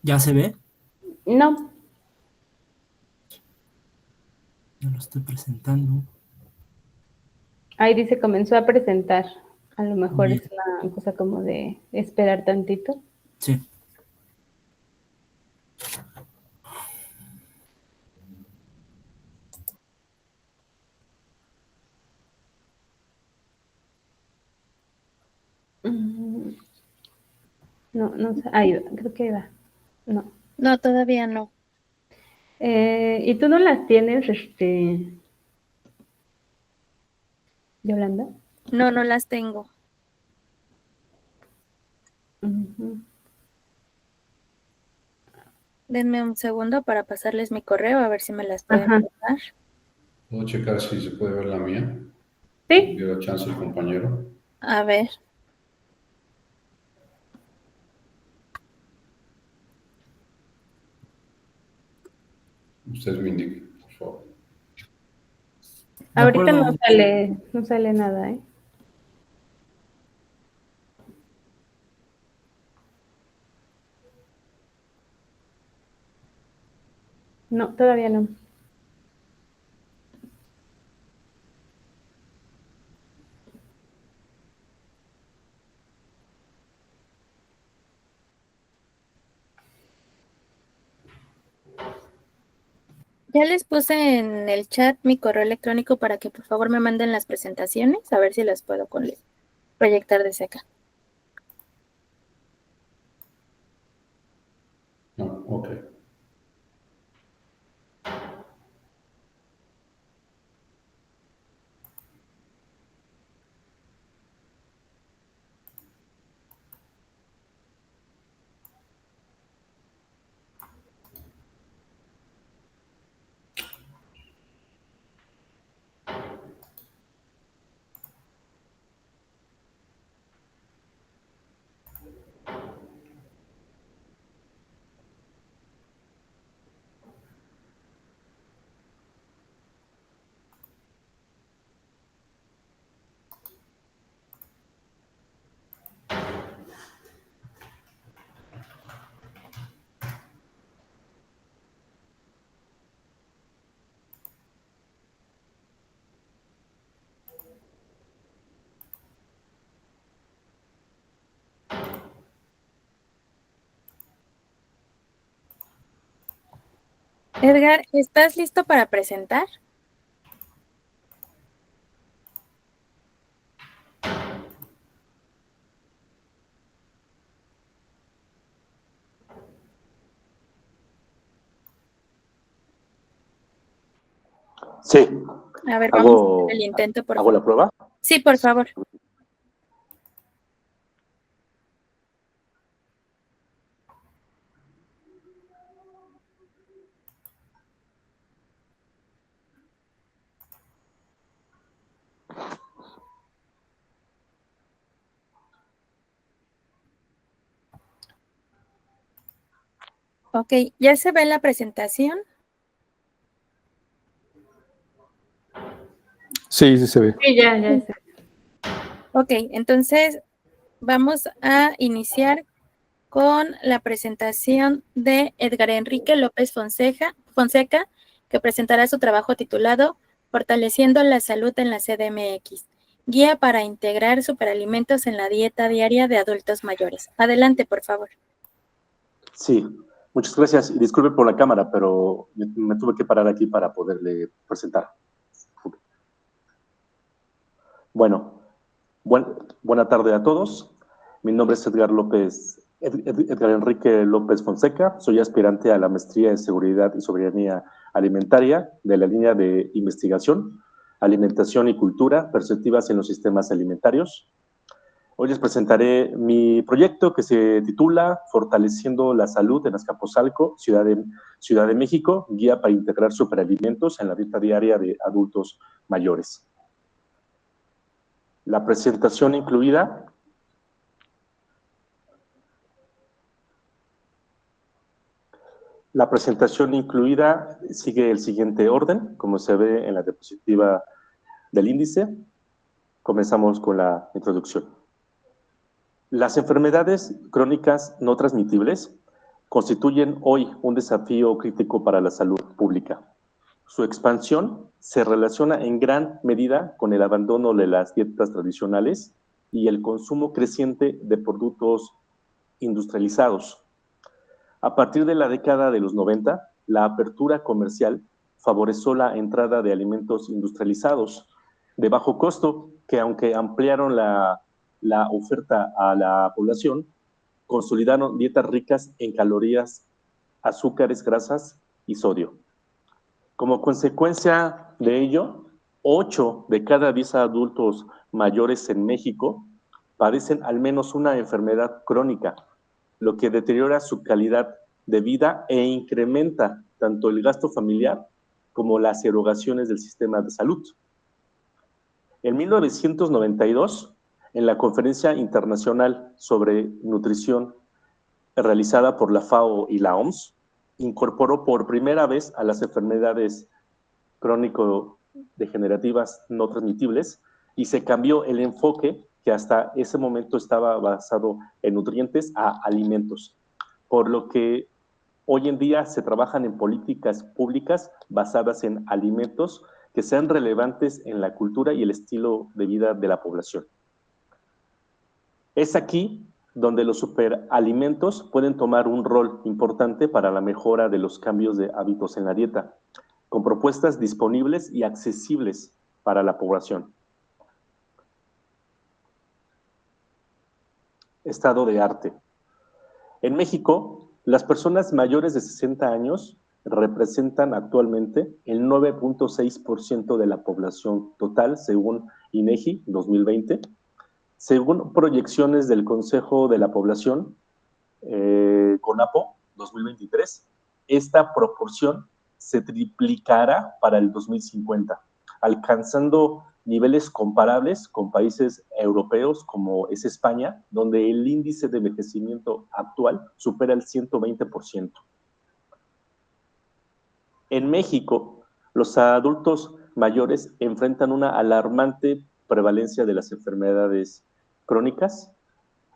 ¿Ya se ve? No, Ya lo estoy presentando. ahí dice comenzó a presentar. A lo mejor Bien. es una cosa como de esperar tantito. Sí. No, no sé. Ahí va, creo que ahí va. No. No, todavía no. ¿Y tú no las tienes, Yolanda? No, no las tengo. Ujú. Denme un segundo para pasarles mi correo, a ver si me las pueden Ajá. pasar. ¿Puedo checar si se puede ver la mía? Sí. ¿Dio la chance el compañero? A ver. Usted me indique, por favor. De Ahorita acuerdo. no sale nada, ¿eh? No, todavía no. Ya les puse en el chat mi correo electrónico para que por favor me manden las presentaciones, a ver si las puedo proyectar desde acá. No, ok. Edgar, ¿estás listo para presentar? Sí, A ver, vamos a hacer hago, el intento, por hago favor. la prueba. Sí, por favor. Ok, ¿ya se ve la presentación? Sí, sí se ve. Sí, ya sé. Ok, entonces vamos a iniciar con la presentación de Edgar Enrique López Fonseca, que presentará su trabajo titulado Fortaleciendo la salud en la CDMX. Guía para integrar superalimentos en la dieta diaria de adultos mayores. Adelante, por favor. Sí, muchas gracias. Y disculpe por la cámara, pero me tuve que parar aquí para poderle presentar. Bueno, buena tarde a todos. Mi nombre es Edgar Enrique López Fonseca. Soy aspirante a la maestría en Seguridad y Soberanía Alimentaria de la línea de investigación, Alimentación y Cultura, Perspectivas en los Sistemas Alimentarios. Hoy les presentaré mi proyecto que se titula Fortaleciendo la Salud en Azcapotzalco, Ciudad de México, guía para integrar superalimentos en la dieta diaria de adultos mayores. La presentación incluida sigue el siguiente orden, como se ve en la diapositiva del índice. Comenzamos con la introducción. Las enfermedades crónicas no transmitibles constituyen hoy un desafío crítico para la salud pública. Su expansión se relaciona en gran medida con el abandono de las dietas tradicionales y el consumo creciente de productos industrializados. A partir de la década de los 90, la apertura comercial favoreció la entrada de alimentos industrializados de bajo costo que, aunque ampliaron la oferta a la población, consolidaron dietas ricas en calorías, azúcares, grasas y sodio. Como consecuencia de ello, 8 de cada 10 adultos mayores en México padecen al menos una enfermedad crónica, lo que deteriora su calidad de vida e incrementa tanto el gasto familiar como las erogaciones del sistema de salud. En 1992, en la Conferencia Internacional sobre Nutrición realizada por la FAO y la OMS, incorporó por primera vez a las enfermedades crónico-degenerativas no transmitibles y se cambió el enfoque que hasta ese momento estaba basado en nutrientes a alimentos, por lo que hoy en día se trabajan en políticas públicas basadas en alimentos que sean relevantes en la cultura y el estilo de vida de la población. Es aquí donde los superalimentos pueden tomar un rol importante para la mejora de los cambios de hábitos en la dieta, con propuestas disponibles y accesibles para la población. Estado de arte. En México, las personas mayores de 60 años representan actualmente el 9.6% de la población total, según INEGI 2020. Según proyecciones del Consejo de la Población, CONAPO 2023, esta proporción se triplicará para el 2050, alcanzando niveles comparables con países europeos como es España, donde el índice de envejecimiento actual supera el 120%. En México, los adultos mayores enfrentan una alarmante prevalencia de las enfermedades crónicas.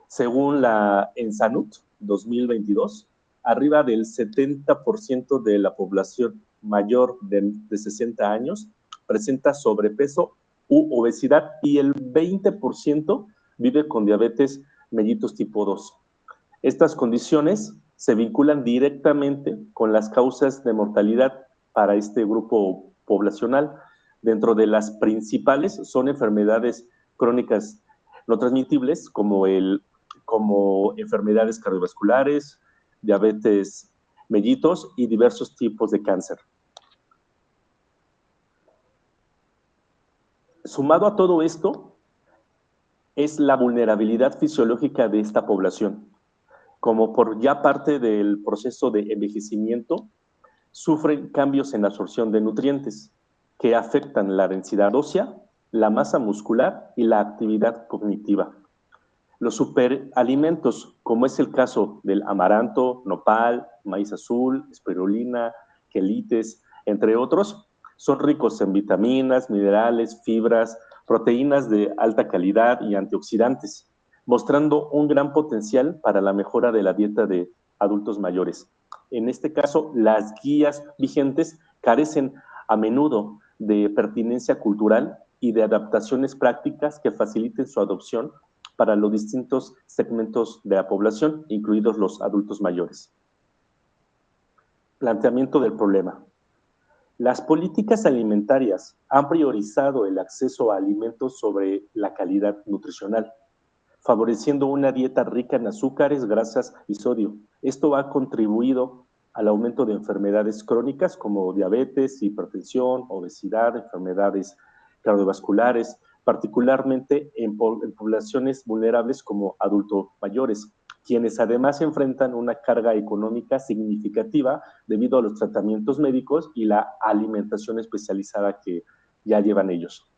Según la ENSANUT 2022, arriba del 70% de la población mayor de 60 años presenta sobrepeso u obesidad y el 20% vive con diabetes mellitus tipo 2. Estas condiciones se vinculan directamente con las causas de mortalidad para este grupo poblacional. Dentro de las principales son enfermedades crónicas no transmitibles como enfermedades cardiovasculares, diabetes mellitus y diversos tipos de cáncer. Sumado a todo esto, es la vulnerabilidad fisiológica de esta población. Como por ya parte del proceso de envejecimiento, sufren cambios en la absorción de nutrientes que afectan la densidad ósea, la masa muscular y la actividad cognitiva. Los superalimentos, como es el caso del amaranto, nopal, maíz azul, espirulina, quelites, entre otros, son ricos en vitaminas, minerales, fibras, proteínas de alta calidad y antioxidantes, mostrando un gran potencial para la mejora de la dieta de adultos mayores. En este caso, las guías vigentes carecen a menudo de pertinencia cultural y de adaptaciones prácticas que faciliten su adopción para los distintos segmentos de la población, incluidos los adultos mayores. Planteamiento del problema. Las políticas alimentarias han priorizado el acceso a alimentos sobre la calidad nutricional, favoreciendo una dieta rica en azúcares, grasas y sodio. Esto ha contribuido al aumento de enfermedades crónicas como diabetes, hipertensión, obesidad, enfermedades cardiovasculares, particularmente en poblaciones vulnerables como adultos mayores, quienes además enfrentan una carga económica significativa debido a los tratamientos médicos y la alimentación especializada que ya llevan ellos.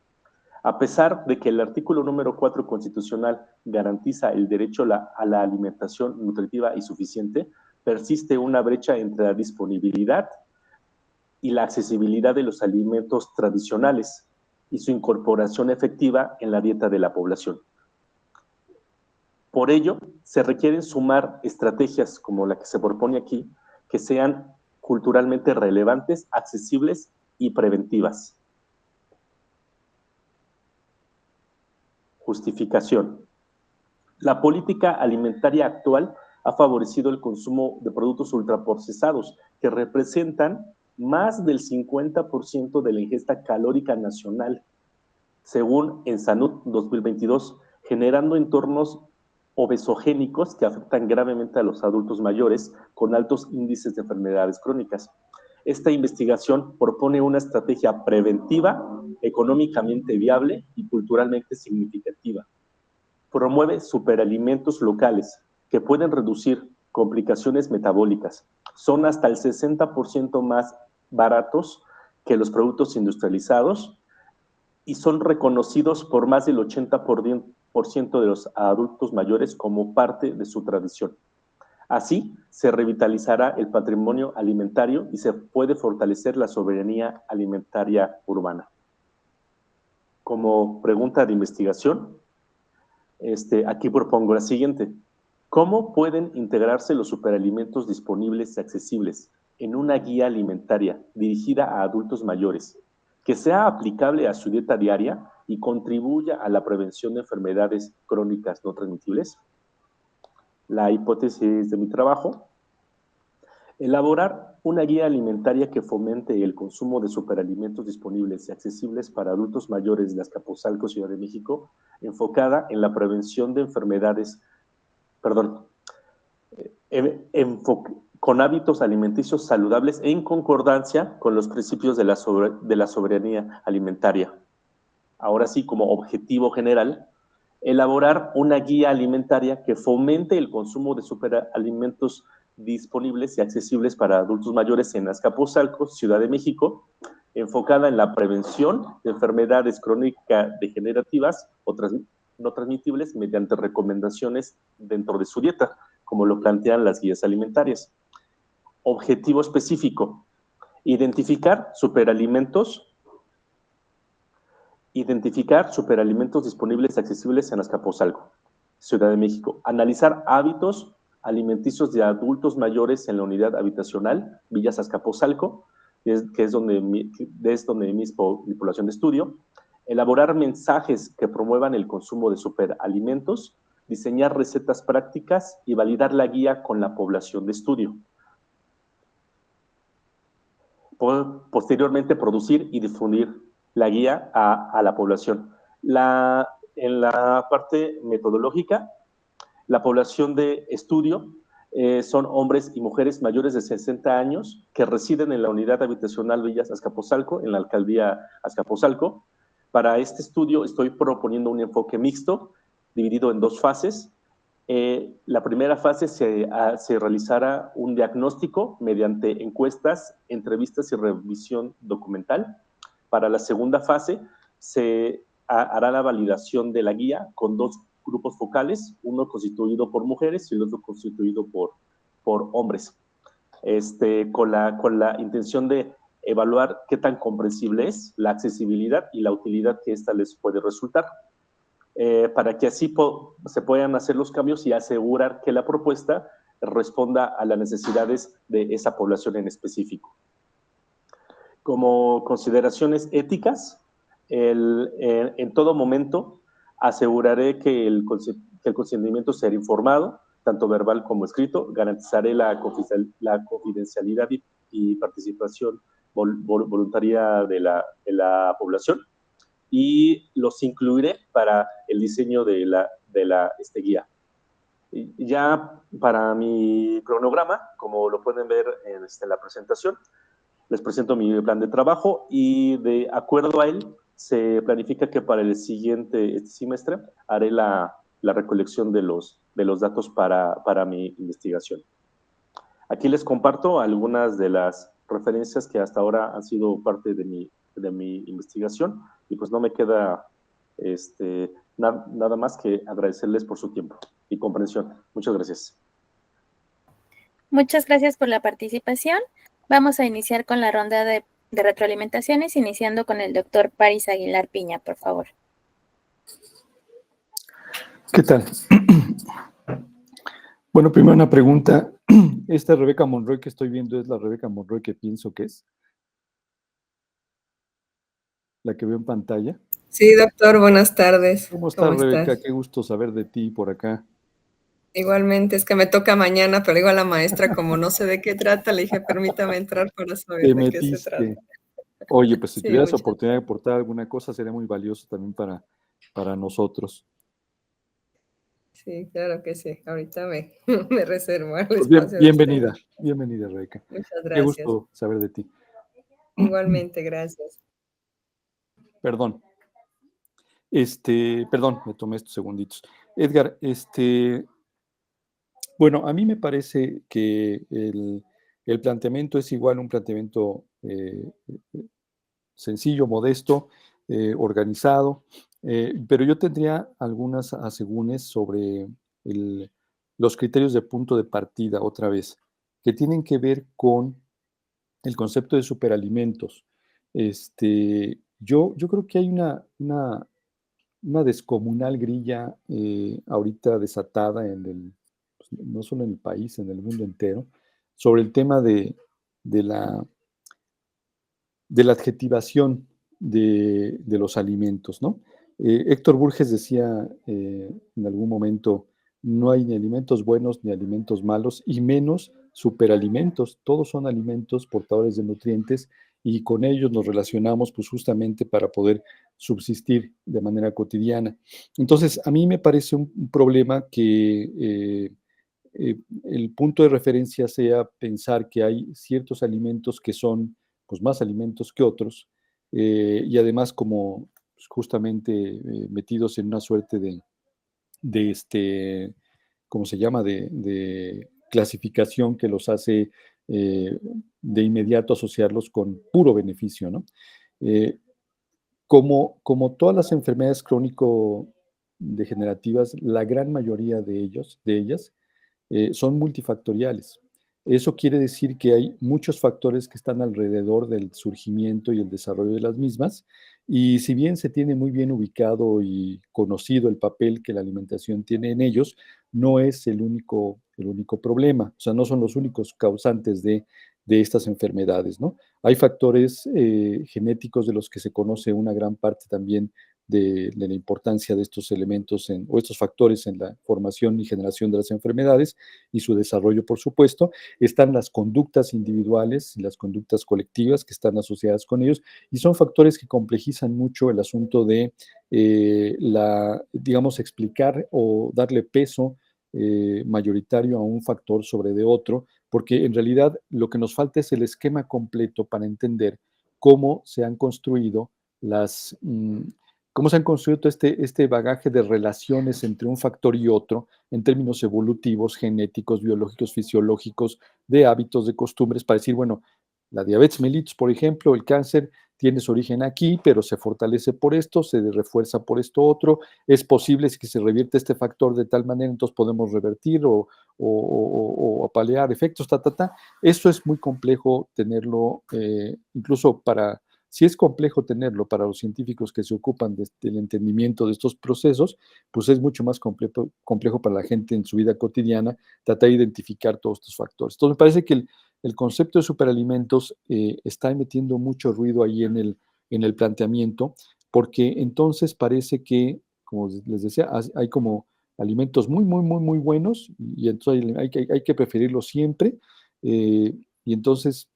A pesar de que el artículo número 4 constitucional garantiza el derecho a la alimentación nutritiva y suficiente, persiste una brecha entre la disponibilidad y la accesibilidad de los alimentos tradicionales y su incorporación efectiva en la dieta de la población. Por ello, se requieren sumar estrategias como la que se propone aquí, que sean culturalmente relevantes, accesibles y preventivas. Justificación. La política alimentaria actual ha favorecido el consumo de productos ultraprocesados que representan más del 50% de la ingesta calórica nacional, según Ensanud 2022, generando entornos obesogénicos que afectan gravemente a los adultos mayores con altos índices de enfermedades crónicas. Esta investigación propone una estrategia preventiva, económicamente viable y culturalmente significativa. Promueve superalimentos locales que pueden reducir complicaciones metabólicas. Son hasta el 60% más baratos que los productos industrializados y son reconocidos por más del 80% de los adultos mayores como parte de su tradición. Así, se revitalizará el patrimonio alimentario y se puede fortalecer la soberanía alimentaria urbana. Como pregunta de investigación, aquí propongo la siguiente. ¿Cómo pueden integrarse los superalimentos disponibles y accesibles en una guía alimentaria dirigida a adultos mayores, que sea aplicable a su dieta diaria y contribuya a la prevención de enfermedades crónicas no transmisibles? La hipótesis de mi trabajo: elaborar una guía alimentaria que fomente el consumo de superalimentos disponibles y accesibles para adultos mayores de Azcapotzalco, Ciudad de México, enfocada en la prevención de enfermedades, con hábitos alimenticios saludables en concordancia con los principios de la soberanía alimentaria. Ahora sí, como objetivo general, elaborar una guía alimentaria que fomente el consumo de superalimentos disponibles y accesibles para adultos mayores en Azcapotzalco, Ciudad de México, enfocada en la prevención de enfermedades crónicas degenerativas o no transmitibles mediante recomendaciones dentro de su dieta, como lo plantean las guías alimentarias. Objetivo específico: identificar superalimentos disponibles y accesibles en Azcapotzalco, Ciudad de México. Analizar hábitos alimenticios de adultos mayores en la unidad habitacional Villas Azcapotzalco, que es donde mi población de estudio. Elaborar mensajes que promuevan el consumo de superalimentos, diseñar recetas prácticas y validar la guía con la población de estudio. Posteriormente, producir y difundir la guía a la población. En la parte metodológica, la población de estudio son hombres y mujeres mayores de 60 años que residen en la unidad habitacional Villas Azcapotzalco, en la alcaldía Azcapotzalco. Para este estudio estoy proponiendo un enfoque mixto, dividido en dos fases. La primera fase se realizará un diagnóstico mediante encuestas, entrevistas y revisión documental. Para la segunda fase se hará la validación de la guía con dos grupos focales, uno constituido por mujeres y el otro constituido por hombres, con la intención de evaluar qué tan comprensible es la accesibilidad y la utilidad que ésta les puede resultar, para que así se puedan hacer los cambios y asegurar que la propuesta responda a las necesidades de esa población en específico. como consideraciones éticas, en todo momento aseguraré que el consentimiento será informado, tanto verbal como escrito. Garantizaré la confidencialidad y participación voluntaria de la población, y los incluiré para el diseño de la guía. Ya para mi cronograma, como lo pueden ver en la presentación, les presento mi plan de trabajo, y de acuerdo a él se planifica que para el siguiente semestre haré la recolección de los datos para mi investigación. Aquí les comparto algunas de las referencias que hasta ahora han sido parte de mi investigación, y pues no me queda nada más que agradecerles por su tiempo y comprensión. Muchas gracias. Muchas gracias por la participación. Vamos a iniciar con la ronda de retroalimentaciones, iniciando con el doctor Paris Aguilar Piña, por favor. ¿Qué tal? Bueno, primero una pregunta. ¿Esta Rebeca Monroy que estoy viendo es la Rebeca Monroy que pienso que es? ¿La que veo en pantalla? Sí, doctor, buenas tardes. ¿Cómo estás, Rebeca? estás? Qué gusto saber de ti por acá. Igualmente, es que me toca mañana, pero digo a la maestra, como no sé de qué trata, le dije, permítame entrar para saber Te de qué se trata. metiste. Oye, pues si Sí, tuvieras muchas oportunidad de aportar alguna cosa, sería muy valioso también para nosotros. Sí, claro que sí. Ahorita me reservo el Pues espacio de bienvenida, ustedes. bienvenida, Rebeca. Muchas Qué gracias. gusto saber de ti. Igualmente, gracias. Perdón. Perdón, me tomé estos segunditos. Edgar, bueno, a mí me parece que el planteamiento es igual un planteamiento sencillo, modesto, organizado, pero yo tendría algunas asegúnes sobre los criterios de punto de partida, otra vez, que tienen que ver con el concepto de superalimentos. Yo creo que hay una descomunal grilla ahorita desatada pues, no solo en el país, en el mundo entero, sobre el tema de la adjetivación de los alimentos, ¿no? Héctor Burges decía en algún momento, no hay ni alimentos buenos ni alimentos malos, y menos superalimentos. Todos son alimentos portadores de nutrientes, y con ellos nos relacionamos pues justamente para poder subsistir de manera cotidiana. Entonces, a mí me parece un problema que el punto de referencia sea pensar que hay ciertos alimentos que son pues, más alimentos que otros, y además como pues, justamente metidos en una suerte de ¿cómo se llama?, de clasificación que los hace de inmediato asociarlos con puro beneficio, ¿no? Como todas las enfermedades crónico-degenerativas, la gran mayoría de ellas son multifactoriales. Eso quiere decir que hay muchos factores que están alrededor del surgimiento y el desarrollo de las mismas, y si bien se tiene muy bien ubicado y conocido el papel que la alimentación tiene en ellos, no es el único problema, o sea, no son los únicos causantes de estas enfermedades, ¿no? Hay factores genéticos de los que se conoce una gran parte también de la importancia de estos elementos o estos factores en la formación y generación de las enfermedades y su desarrollo, por supuesto. Están las conductas individuales y las conductas colectivas que están asociadas con ellos, y son factores que complejizan mucho el asunto de digamos, explicar o darle peso mayoritario a un factor sobre de otro, porque en realidad lo que nos falta es el esquema completo para entender cómo se han construido cómo se han construido todo este bagaje de relaciones entre un factor y otro en términos evolutivos, genéticos, biológicos, fisiológicos, de hábitos, de costumbres, para decir, bueno, la diabetes mellitus, por ejemplo, el cáncer tiene su origen aquí, pero se fortalece por esto, se refuerza por esto otro. Es posible que se revierte este factor de tal manera, entonces podemos revertir o paliar efectos, Eso es muy complejo tenerlo, incluso si es complejo tenerlo para los científicos que se ocupan del entendimiento de estos procesos, pues es mucho más complejo para la gente en su vida cotidiana tratar de identificar todos estos factores. Entonces me parece que el concepto de superalimentos está metiendo mucho ruido ahí en el planteamiento, porque entonces parece que, como les decía, hay como alimentos muy, muy, muy, muy buenos y entonces hay que preferirlos siempre. Y entonces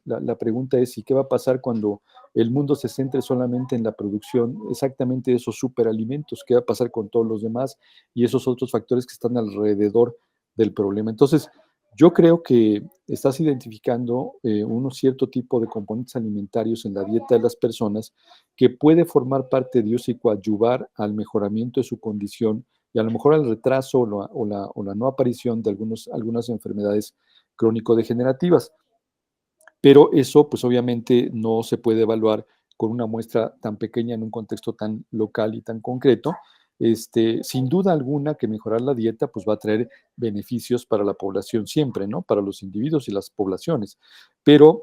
la pregunta es, ¿y qué va a pasar cuando el mundo se centre solamente en la producción exactamente de esos superalimentos? ¿Qué va a pasar con todos los demás y esos otros factores que están alrededor del problema? Entonces, yo creo que estás identificando un cierto tipo de componentes alimentarios en la dieta de las personas que puede formar parte de ellos y coadyuvar al mejoramiento de su condición y a lo mejor al retraso o la no aparición de algunas enfermedades crónico-degenerativas. Pero eso, pues obviamente, no se puede evaluar con una muestra tan pequeña en un contexto tan local y tan concreto. Sin duda alguna que mejorar la dieta pues va a traer beneficios para la población siempre, ¿no? Para los individuos y las poblaciones. Pero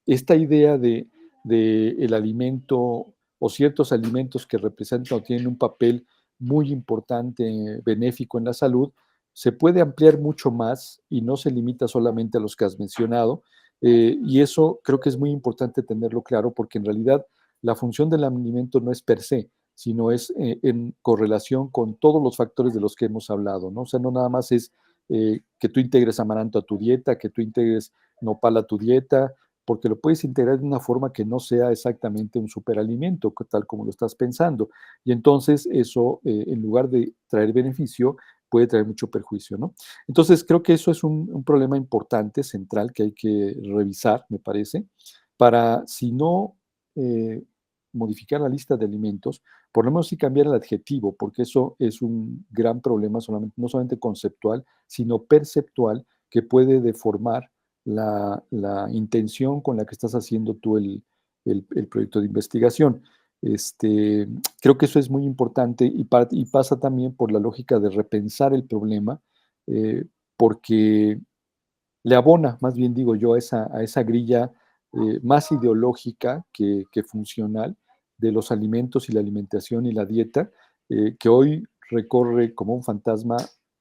esta idea de el alimento o ciertos alimentos que representan o tienen un papel muy importante, benéfico en la salud, se puede ampliar mucho más y no se limita solamente a los que has mencionado. Y eso creo que es muy importante tenerlo claro porque en realidad la función del alimento no es per se, sino es en correlación con todos los factores de los que hemos hablado, ¿no? O sea, no nada más es que tú integres amaranto a tu dieta, que tú integres nopal a tu dieta, porque lo puedes integrar de una forma que no sea exactamente un superalimento, tal como lo estás pensando. Y entonces eso, en lugar de traer beneficio, puede traer mucho perjuicio, ¿no? Entonces creo que eso es un problema importante, central, que hay que revisar, me parece, para si no modificar la lista de alimentos, por lo menos sí cambiar el adjetivo, porque eso es un gran problema, no solamente conceptual, sino perceptual, que puede deformar la intención con la que estás haciendo tú el proyecto de investigación. Creo que eso es muy importante y pasa también por la lógica de repensar el problema, porque le abona, más bien digo yo, a esa grilla más ideológica que funcional de los alimentos y la alimentación y la dieta, que hoy recorre como un fantasma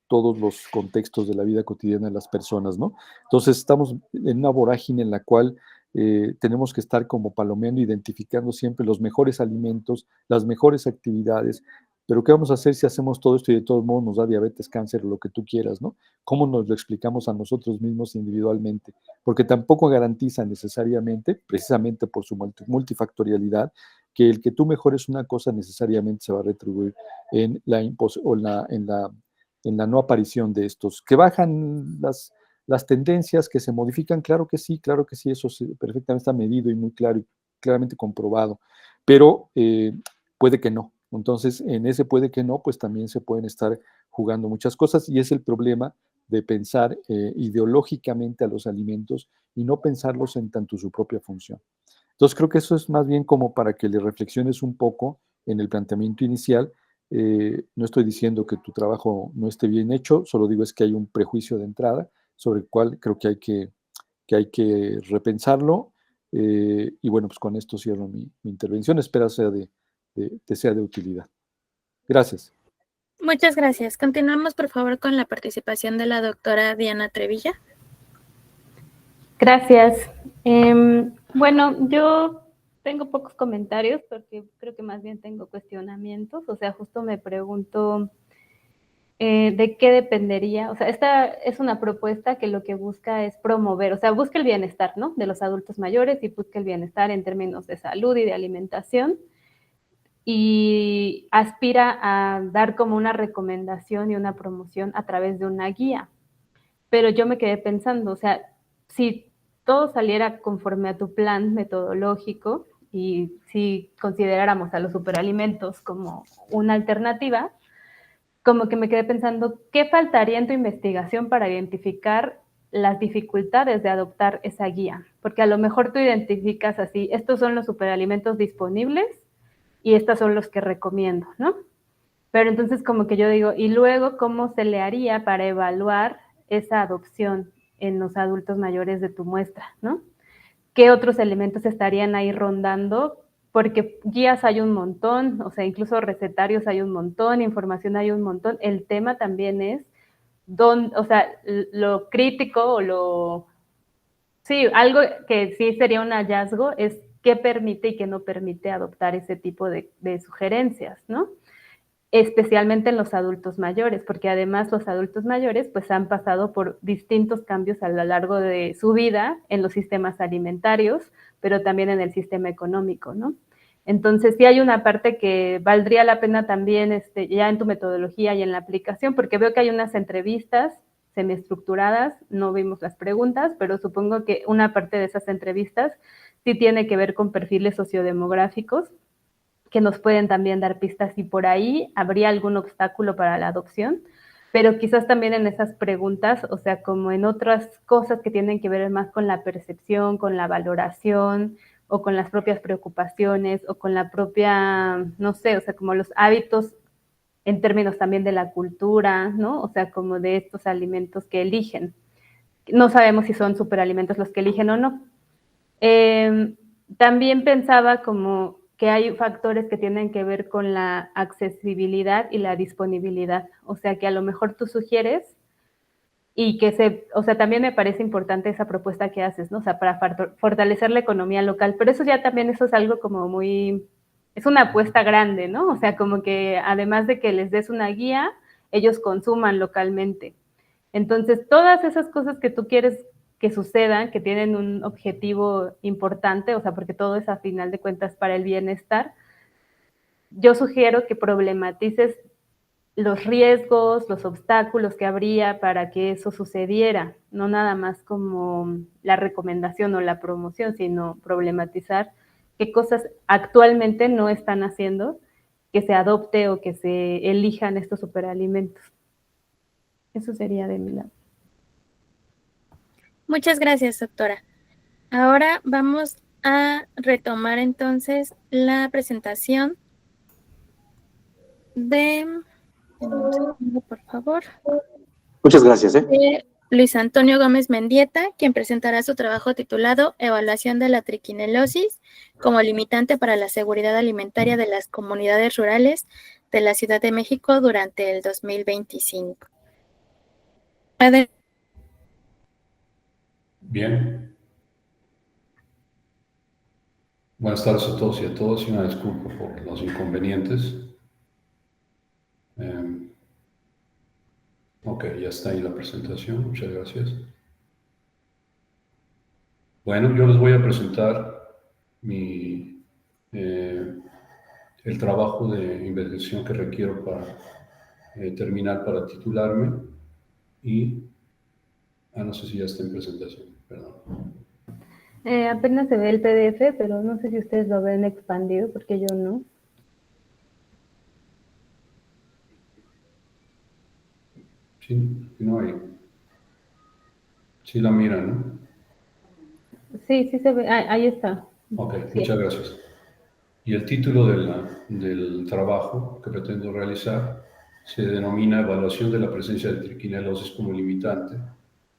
todos los contextos de la vida cotidiana de las personas, ¿no? Entonces estamos en una vorágine en la cual tenemos que estar como palomeando, identificando siempre los mejores alimentos, las mejores actividades, pero ¿qué vamos a hacer si hacemos todo esto y de todos modos nos da diabetes, cáncer o lo que tú quieras, ¿no? ¿Cómo nos lo explicamos a nosotros mismos individualmente? Porque tampoco garantiza necesariamente, precisamente por su multifactorialidad, que el que tú mejores una cosa necesariamente se va a retribuir en la no aparición de estos. Que bajan las tendencias, que se modifican, claro que sí, eso perfectamente está medido y muy claro y claramente comprobado, pero puede que no. Entonces, en ese puede que no, pues también se pueden estar jugando muchas cosas y es el problema de pensar ideológicamente a los alimentos y no pensarlos en tanto su propia función. Entonces, creo que eso es más bien como para que le reflexiones un poco en el planteamiento inicial. No estoy diciendo que tu trabajo no esté bien hecho, solo digo es que hay un prejuicio de entrada sobre el cual creo que hay que repensarlo. Y bueno, pues con esto cierro mi intervención. Espero te sea de utilidad. Gracias. Muchas gracias. Continuamos, por favor, con la participación de la doctora Diana Trevilla. Gracias. Bueno, yo tengo pocos comentarios porque creo que más bien tengo cuestionamientos. O sea, justo me pregunto de qué dependería. O sea, esta es una propuesta que lo que busca es promover, o sea, busca el bienestar, ¿no? De los adultos mayores y busca el bienestar en términos de salud y de alimentación. Y aspira a dar como una recomendación y una promoción a través de una guía. Pero yo me quedé pensando, o sea, si todo saliera conforme a tu plan metodológico y si consideráramos a los superalimentos como una alternativa, como que me quedé pensando, ¿qué faltaría en tu investigación para identificar las dificultades de adoptar esa guía? Porque a lo mejor tú identificas así, estos son los superalimentos disponibles y estos son los que recomiendo, ¿no? Pero entonces como que yo digo, ¿y luego cómo se le haría para evaluar esa adopción en los adultos mayores de tu muestra, ¿no? ¿Qué otros elementos estarían ahí rondando? Porque guías hay un montón, o sea, incluso recetarios hay un montón, información hay un montón. El tema también es o sea, lo crítico o lo... Sí, algo que sí sería un hallazgo es qué permite y qué no permite adoptar ese tipo de sugerencias, ¿no? Especialmente en los adultos mayores, porque además los adultos mayores pues han pasado por distintos cambios a lo largo de su vida en los sistemas alimentarios, pero también en el sistema económico, ¿no? Entonces sí hay una parte que valdría la pena también ya en tu metodología y en la aplicación, porque veo que hay unas entrevistas semiestructuradas, no vimos las preguntas, pero supongo que una parte de esas entrevistas sí tiene que ver con perfiles sociodemográficos, que nos pueden también dar pistas y por ahí habría algún obstáculo para la adopción, pero quizás también en esas preguntas, o sea, como en otras cosas que tienen que ver más con la percepción, con la valoración, o con las propias preocupaciones, o con la propia, no sé, o sea, como los hábitos en términos también de la cultura, ¿no? O sea, como de estos alimentos que eligen. No sabemos si son superalimentos los que eligen o no. También pensaba como que hay factores que tienen que ver con la accesibilidad y la disponibilidad. O sea, que a lo mejor tú sugieres y que o sea, también me parece importante esa propuesta que haces, ¿no? O sea, para fortalecer la economía local, pero eso es algo como muy, es una apuesta grande, ¿no? O sea, como que además de que les des una guía, ellos consuman localmente. Entonces, todas esas cosas que tú quieres que sucedan, que tienen un objetivo importante, o sea, porque todo es a final de cuentas para el bienestar, yo sugiero que problematices los riesgos, los obstáculos que habría para que eso sucediera, no nada más como la recomendación o la promoción, sino problematizar qué cosas actualmente no están haciendo que se adopte o que se elijan estos superalimentos. Eso sería de mi lado. Muchas gracias, doctora. Ahora vamos a retomar entonces la presentación de, un segundo, por favor, Muchas gracias. de Luis Antonio Gómez Mendieta, quien presentará su trabajo titulado Evaluación de la triquinelosis como limitante para la seguridad alimentaria de las comunidades rurales de la Ciudad de México durante el 2025. Bien. Buenas tardes a todos y a todas y una disculpa por los inconvenientes. Ok, ya está ahí la presentación, muchas gracias. Bueno, yo les voy a presentar el trabajo de investigación que requiero para terminar, para titularme y... no sé si ya está en presentación, perdón. Apenas se ve el PDF, pero no sé si ustedes lo ven expandido, porque yo no. Sí, no hay. Sí la miran, ¿no? Sí, sí se ve. Ahí está. Ok, sí. Muchas gracias. Y el título del trabajo que pretendo realizar se denomina Evaluación de la presencia de triquinelosis como limitante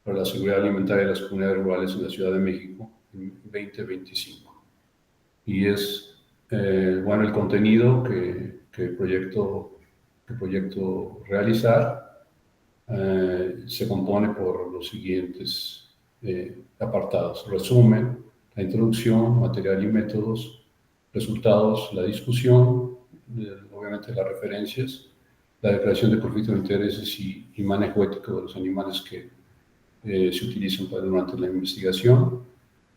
para la seguridad alimentaria de las comunidades rurales en la Ciudad de México en 2025. Y es, bueno, el contenido que proyecto realizar se compone por los siguientes apartados: resumen, la introducción, material y métodos, resultados, la discusión, obviamente las referencias, la declaración de conflicto de intereses y manejo ético de los animales que se utilizan durante la investigación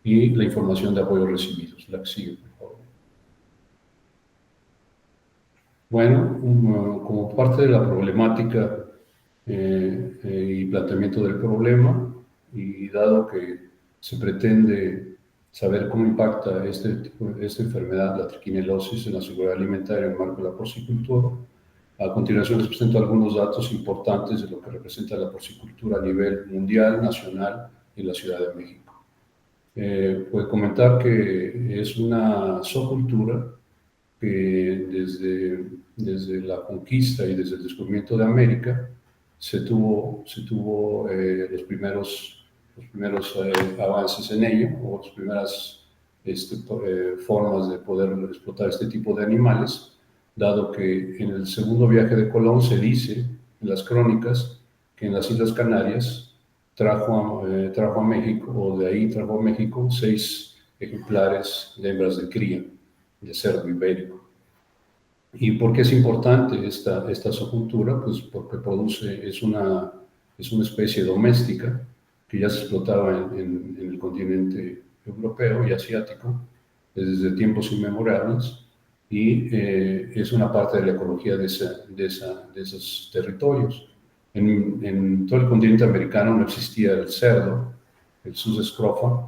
y la información de apoyo recibidos. La que sigue, por favor. Bueno, como parte de la problemática y planteamiento del problema, y dado que se pretende saber cómo impacta esta enfermedad, la triquinelosis, en la seguridad alimentaria en el marco de la porcicultura, a continuación les presento algunos datos importantes de lo que representa la porcicultura a nivel mundial, nacional y en la Ciudad de México. Puedo comentar que es una zoocultura que desde la conquista y desde el descubrimiento de América se tuvo los primeros avances en ello, o las primeras formas de poder explotar este tipo de animales, dado que en el segundo viaje de Colón se dice en las crónicas que en las Islas Canarias trajo a México, o de ahí trajo a México 6 ejemplares de hembras de cría de cerdo ibérico. ¿Y por qué es importante esta zoocultura? Pues porque es una especie doméstica que ya se explotaba en el continente europeo y asiático desde tiempos inmemorables, y es una parte de la ecología de esos territorios. En todo el continente americano no existía el cerdo, el Sus scrofa,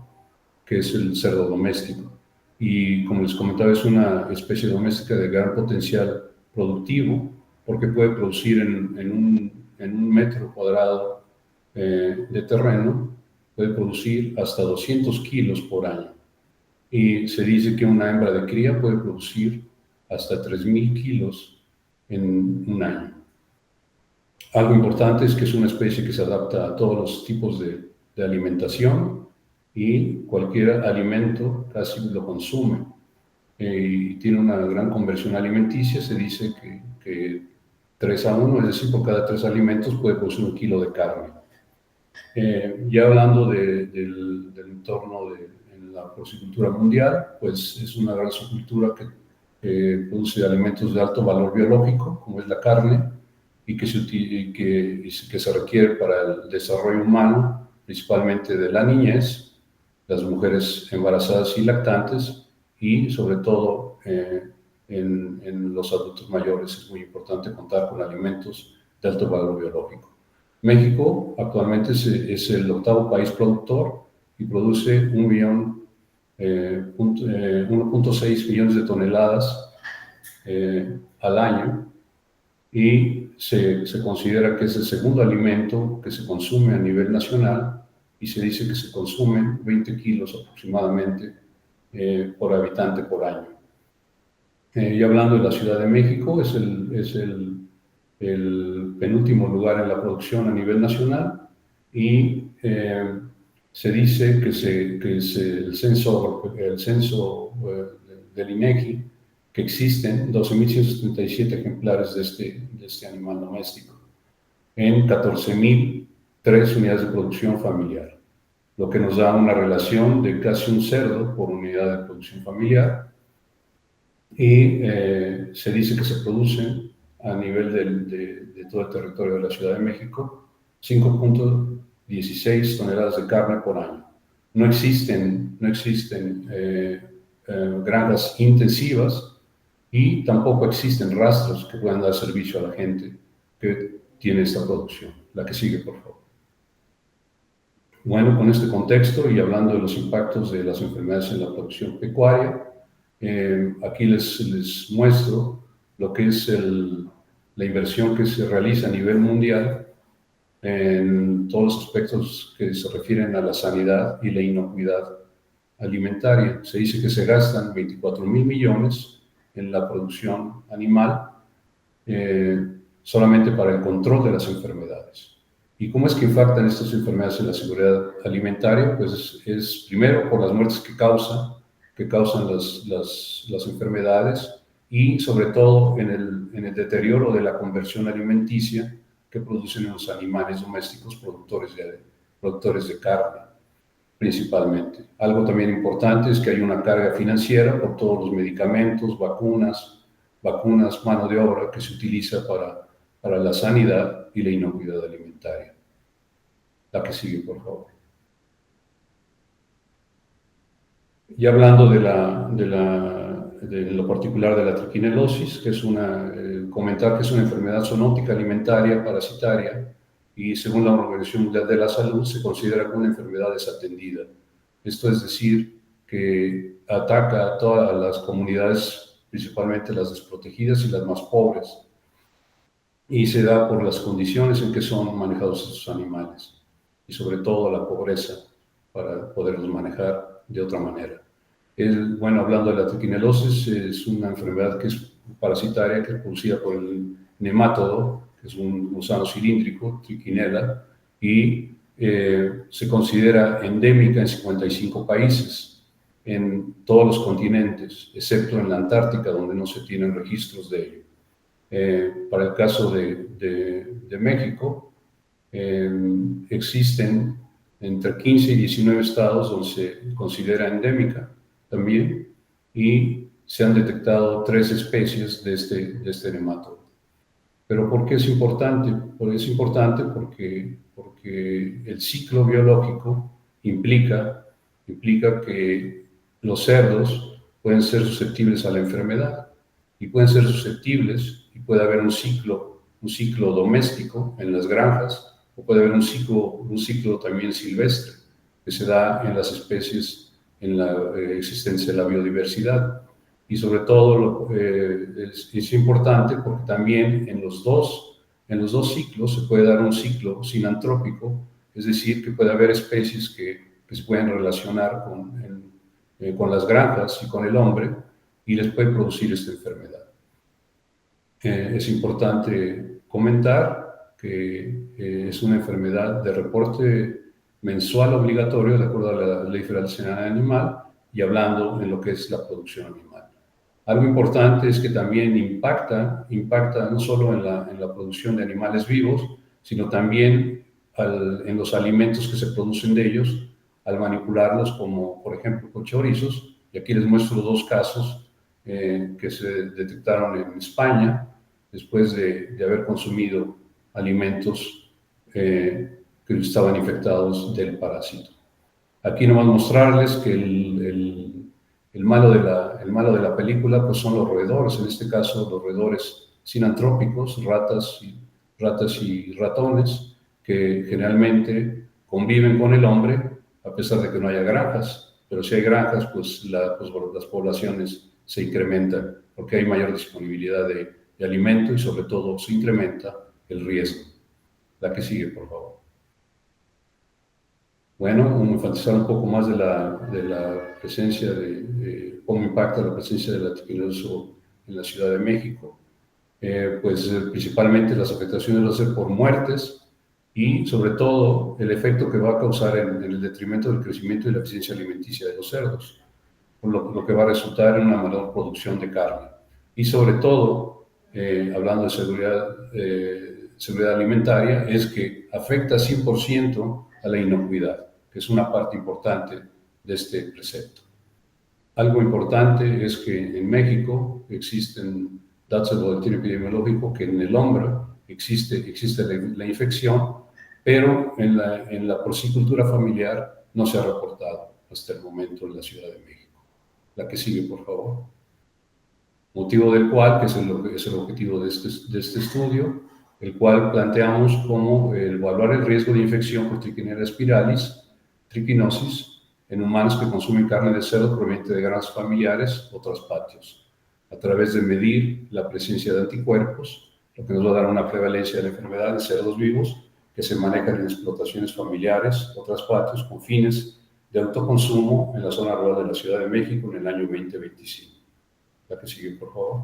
que es el cerdo doméstico. Y como les comentaba, es una especie doméstica de gran potencial productivo, porque puede producir en un metro cuadrado de terreno, puede producir hasta 200 kilos por año. Y se dice que una hembra de cría puede producir hasta 3.000 kilos en un año. Algo importante es que es una especie que se adapta a todos los tipos de alimentación, y cualquier alimento casi lo consume. Y tiene una gran conversión alimenticia. Se dice que 3-1, es decir, por cada 3 alimentos puede producir 1 kilo de carne. Ya hablando del entorno en la porcicultura mundial, pues es una gran subcultura que produce alimentos de alto valor biológico, como es la carne, y que se requiere para el desarrollo humano, principalmente de la niñez, las mujeres embarazadas y lactantes, y sobre todo en los adultos mayores es muy importante contar con alimentos de alto valor biológico. México actualmente es el 8º país productor y produce 1.6 millones de toneladas al año, y se considera que es el segundo alimento que se consume a nivel nacional, y se dice que se consumen 20 kilos aproximadamente por habitante por año. Y hablando de la Ciudad de México, es el penúltimo lugar en la producción a nivel nacional, y se dice que el censo del INEGI, que existen 12.177 ejemplares de este animal doméstico en 14.003 unidades de producción familiar, lo que nos da una relación de casi un cerdo por unidad de producción familiar. Y se dice que se producen a nivel de todo el territorio de la Ciudad de México 5.16 toneladas de carne por año. No existen granjas intensivas, y tampoco existen rastros que puedan dar servicio a la gente que tiene esta producción. La que sigue, por favor. Bueno, con este contexto y hablando de los impactos de las enfermedades en la producción pecuaria, aquí les muestro lo que es la inversión que se realiza a nivel mundial en todos los aspectos que se refieren a la sanidad y la inocuidad alimentaria. Se dice que se gastan 24.000 millones en la producción animal, solamente para el control de las enfermedades. ¿Y cómo es que impactan estas enfermedades en la seguridad alimentaria? Pues es primero por las muertes que causan las enfermedades, y sobre todo en el deterioro de la conversión alimenticia que producen en los animales domésticos productores de carne, principalmente. Algo también importante es que hay una carga financiera por todos los medicamentos, vacunas, mano de obra que se utiliza para la sanidad y la inocuidad alimentaria. La que sigue, por favor. Y hablando de lo particular de la triquinelosis, que es comentar que es una enfermedad zoonótica alimentaria parasitaria, y según la Organización Mundial de la Salud se considera como una enfermedad desatendida. Esto es decir, que ataca a todas las comunidades, principalmente las desprotegidas y las más pobres, y se da por las condiciones en que son manejados estos animales, y sobre todo la pobreza para poderlos manejar de otra manera. Bueno, hablando de la triquinelosis, es una enfermedad que es parasitaria, que es producida por el nemátodo, que es un gusano cilíndrico, Trichinella, y se considera endémica en 55 países, en todos los continentes, excepto en la Antártica, donde no se tienen registros de ello. Para el caso de México, existen entre 15 y 19 estados donde se considera endémica también, y se han detectado 3 especies de este nematodo. ¿Pero por qué es importante? Pues es importante porque el ciclo biológico implica que los cerdos pueden ser susceptibles a la enfermedad, y pueden ser susceptibles, y puede haber un ciclo doméstico en las granjas, o puede haber un ciclo también silvestre, que se da en las especies, en la existencia de la biodiversidad. Y sobre todo es importante porque también en los dos ciclos se puede dar un ciclo sinantrópico, es decir, que puede haber especies que se pueden relacionar con las granjas y con el hombre, y les puede producir esta enfermedad. Es importante comentar que es una enfermedad de reporte mensual obligatorio de acuerdo a la Ley Federal de Sanidad Animal, y hablando en lo que es la producción animal. Algo importante es que también impacta no solo en la producción de animales vivos, sino también en los alimentos que se producen de ellos al manipularlos, como por ejemplo con chorizos. Y aquí les muestro 2 casos que se detectaron en España después de haber consumido alimentos que estaban infectados del parásito. Aquí nomás mostrarles que el malo de la película pues son los roedores, en este caso los roedores sinantrópicos, ratas y ratones, que generalmente conviven con el hombre a pesar de que no haya granjas, pero si hay granjas pues las poblaciones se incrementan porque hay mayor disponibilidad de alimento, y sobre todo se incrementa el riesgo. La que sigue, por favor. Bueno, enfatizar un poco más de la presencia cómo impacta la presencia de la triquinosis en la Ciudad de México. Principalmente las afectaciones van a ser por muertes, y sobre todo el efecto que va a causar en el detrimento del crecimiento y la eficiencia alimenticia de los cerdos, lo que va a resultar en una menor producción de carne. Y sobre todo, hablando de seguridad alimentaria, es que afecta 100% a la inocuidad, que es una parte importante de este precepto. Algo importante es que en México existen datos de boletín epidemiológico que en el hombre existe la infección, pero en la porcicultura familiar no se ha reportado hasta el momento en la Ciudad de México. La que sigue, por favor. Motivo del cual, que es el objetivo de este estudio, el cual planteamos como evaluar el riesgo de infección por Trichinella spiralis, triquinosis, en humanos que consumen carne de cerdo proveniente de granjas familiares o traspatios, a través de medir la presencia de anticuerpos, lo que nos va a dar una prevalencia de la enfermedad en cerdos vivos que se manejan en explotaciones familiares o traspatios con fines de autoconsumo en la zona rural de la Ciudad de México en el año 2025. La que sigue, por favor.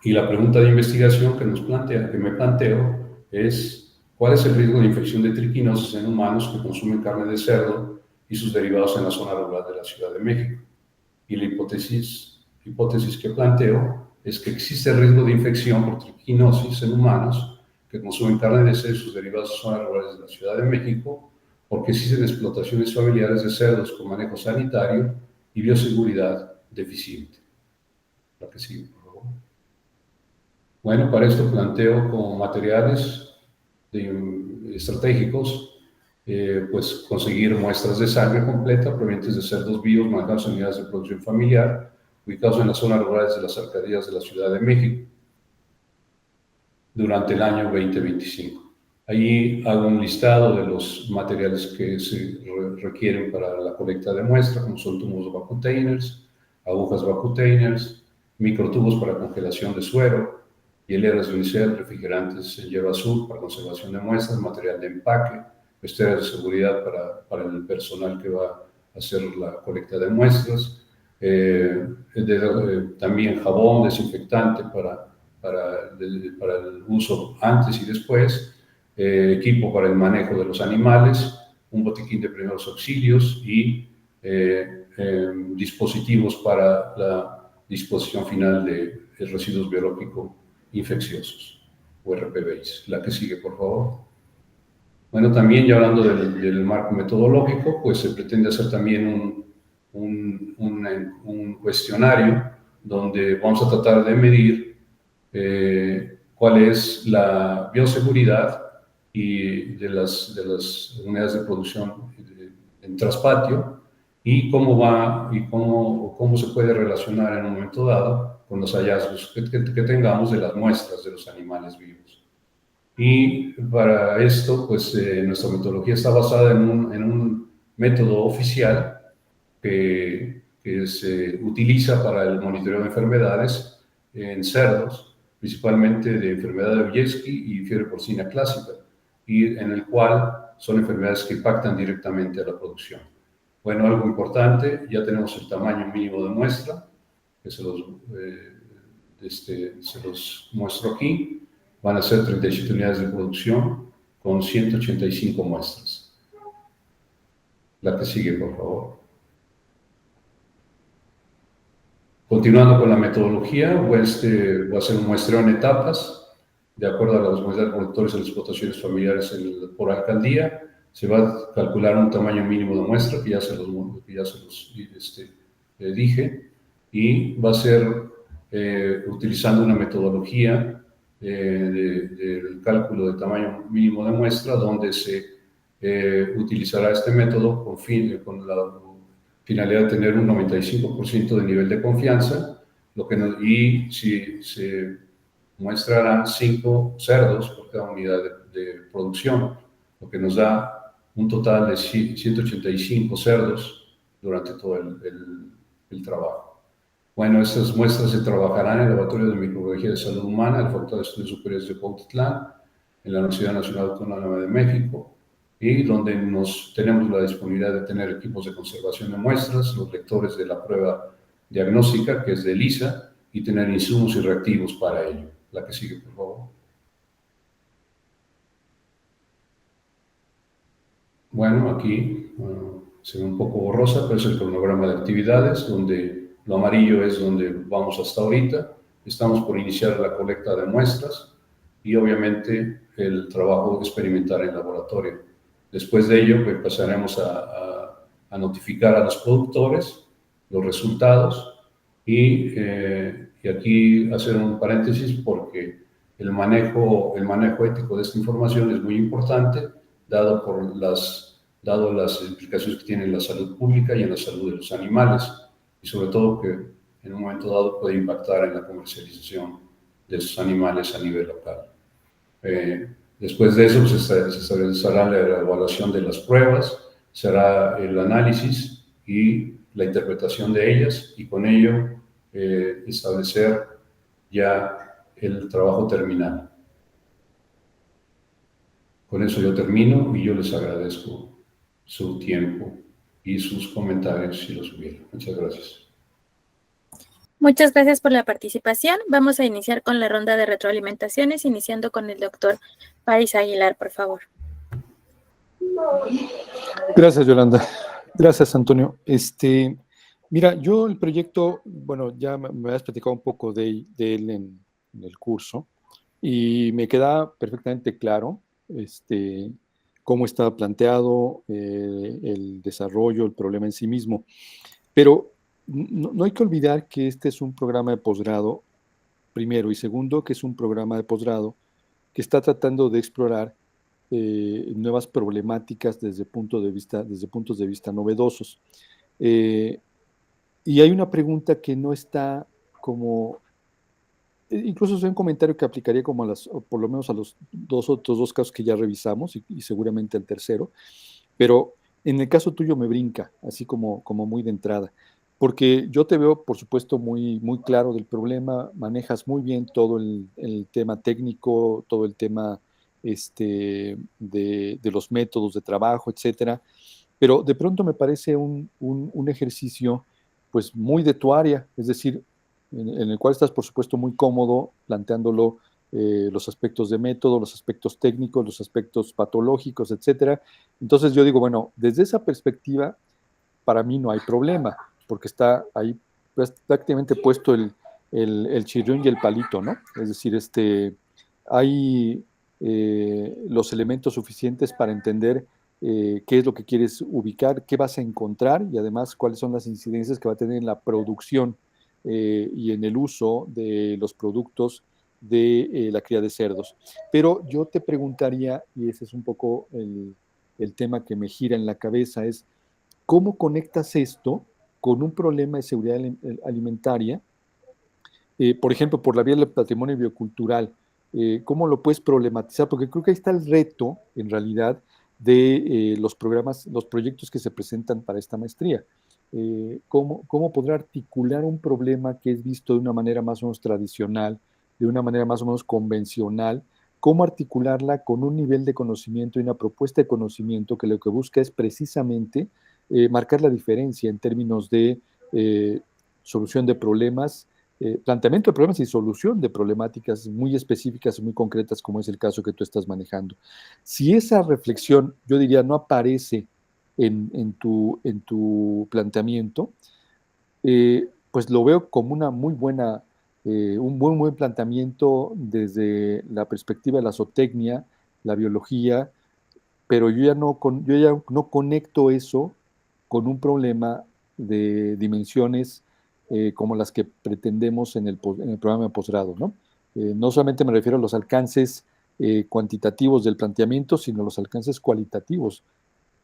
Y la pregunta de investigación que me planteo es: ¿cuál es el riesgo de infección de triquinosis en humanos que consumen carne de cerdo y sus derivados en la zona rural de la Ciudad de México? Y la hipótesis que planteo es que existe riesgo de infección por triquinosis en humanos que consumen carne de cerdo y sus derivados en zonas rurales de la Ciudad de México, porque existen explotaciones familiares de cerdos con manejo sanitario y bioseguridad deficiente. La que sigue, por favor. Bueno, para esto planteo como materiales estratégicos, pues conseguir muestras de sangre completa provenientes de cerdos vivos manejados en unidades de producción familiar ubicados en las zonas rurales de las cercanías de la Ciudad de México durante el año 2025. Allí hago un listado de los materiales que se requieren para la colecta de muestra, como son tubos vacutainers, agujas vacutainers, microtubos para congelación de suero, hieleras de unicel, refrigerantes en hierba azul para conservación de muestras, material de empaque, esteras de seguridad para el personal que va a hacer la colecta de muestras, también jabón, desinfectante para el uso antes y después, equipo para el manejo de los animales, un botiquín de primeros auxilios y dispositivos para la disposición final de residuos biológicos infecciosos. RP-Base. La que sigue, por favor. Bueno, también ya hablando del marco metodológico, pues se pretende hacer también un cuestionario donde vamos a tratar de medir cuál es la bioseguridad y de las unidades de producción en traspatio y cómo va y cómo se puede relacionar en un momento dado con los hallazgos que tengamos de las muestras de los animales vivos. Y para esto, pues nuestra metodología está basada en un método oficial que se utiliza para el monitoreo de enfermedades en cerdos, principalmente de enfermedad de Oyeski y fiebre porcina clásica, y en el cual son enfermedades que impactan directamente a la producción. Bueno, algo importante, ya tenemos el tamaño mínimo de muestra, que se los muestro aquí. Van a ser 37 unidades de producción con 185 muestras. La que sigue, por favor. Continuando con la metodología, voy a hacer un muestreo en etapas, de acuerdo a las muestras de productores de las explotaciones familiares por alcaldía. Se va a calcular un tamaño mínimo de muestra, que ya se los dije, y va a ser utilizando una metodología del cálculo de tamaño mínimo de muestra, donde se utilizará este método con la finalidad de tener un 95% de nivel de confianza, y si se muestrarán 5 cerdos por cada unidad de producción, lo que nos da un total de 185 cerdos durante todo el trabajo. Bueno, estas muestras se trabajarán en el Laboratorio de Microbiología de Salud Humana de la Facultad de Estudios Superiores de Cuautitlán, en la Universidad Nacional Autónoma de México, y donde tenemos la disponibilidad de tener equipos de conservación de muestras, los lectores de la prueba diagnóstica, que es de ELISA, y tener insumos y reactivos para ello. La que sigue, por favor. Bueno, aquí se ve un poco borrosa, pero es el cronograma de actividades, donde lo amarillo es donde vamos hasta ahorita. Estamos por iniciar la colecta de muestras y obviamente el trabajo experimental en laboratorio. Después de ello, pues, pasaremos a notificar a los productores los resultados y aquí hacer un paréntesis porque el manejo ético de esta información es muy importante, dado las implicaciones que tiene en la salud pública y en la salud de los animales, y sobre todo que en un momento dado puede impactar en la comercialización de esos animales a nivel local. Después de eso se establecerá la evaluación de las pruebas, será el análisis y la interpretación de ellas, y con ello establecer ya el trabajo terminal. Con eso yo termino y yo les agradezco su tiempo y sus comentarios si los hubiera. Muchas gracias. Muchas gracias por la participación. Vamos a iniciar con la ronda de retroalimentaciones, iniciando con el doctor Paris Aguilar, por favor. Gracias, Yolanda. Gracias, Antonio. Mira, yo el proyecto, bueno, ya me has platicado un poco de él en el curso y me queda perfectamente claro cómo está planteado el desarrollo, el problema en sí mismo. Pero no hay que olvidar que este es un programa de posgrado, primero, y segundo, que es un programa de posgrado que está tratando de explorar nuevas problemáticas desde puntos de vista novedosos. Y hay una pregunta que no está como, incluso es un comentario que aplicaría como por lo menos a los otros dos casos que ya revisamos y seguramente al tercero, pero en el caso tuyo me brinca, así como muy de entrada, porque yo te veo, por supuesto, muy, muy claro del problema, manejas muy bien todo el tema técnico, todo el tema de los métodos de trabajo, etcétera, pero de pronto me parece un ejercicio pues muy de tu área, es decir, en el cual estás, por supuesto, muy cómodo planteándolo, los aspectos de método, los aspectos técnicos, los aspectos patológicos, etcétera. Entonces yo digo, bueno, desde esa perspectiva, para mí no hay problema, porque está ahí prácticamente puesto el chirrión y el palito, ¿no? Es decir, hay los elementos suficientes para entender qué es lo que quieres ubicar, qué vas a encontrar y además cuáles son las incidencias que va a tener en la producción y en el uso de los productos de la cría de cerdos. Pero yo te preguntaría, y ese es un poco el tema que me gira en la cabeza, es ¿cómo conectas esto con un problema de seguridad alimentaria? Por ejemplo, por la vía del patrimonio biocultural, ¿cómo lo puedes problematizar? Porque creo que ahí está el reto, en realidad, de los programas, los proyectos que se presentan para esta maestría. ¿Cómo poder articular un problema que es visto de una manera más o menos tradicional, de una manera más o menos convencional? ¿Cómo articularla con un nivel de conocimiento y una propuesta de conocimiento que lo que busca es precisamente marcar la diferencia en términos de solución de problemas, planteamiento de problemas y solución de problemáticas muy específicas y muy concretas, como es el caso que tú estás manejando? Si esa reflexión, yo diría, no aparece en tu planteamiento, pues lo veo como una muy buena, un buen planteamiento desde la perspectiva de la zootecnia, la biología, pero yo ya no conecto eso con un problema de dimensiones como las que pretendemos en el programa de posgrado, ¿no? No solamente me refiero a los alcances cuantitativos del planteamiento, sino a los alcances cualitativos.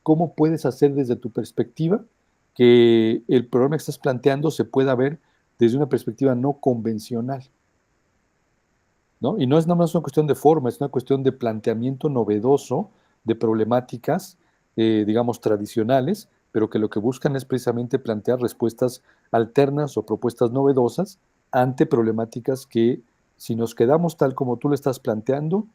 ¿Cómo puedes hacer desde tu perspectiva que el problema que estás planteando se pueda ver desde una perspectiva no convencional, ¿no? Y no es nada más una cuestión de forma, es una cuestión de planteamiento novedoso de problemáticas, digamos, tradicionales, pero que lo que buscan es precisamente plantear respuestas alternas o propuestas novedosas ante problemáticas que, si nos quedamos tal como tú lo estás planteando,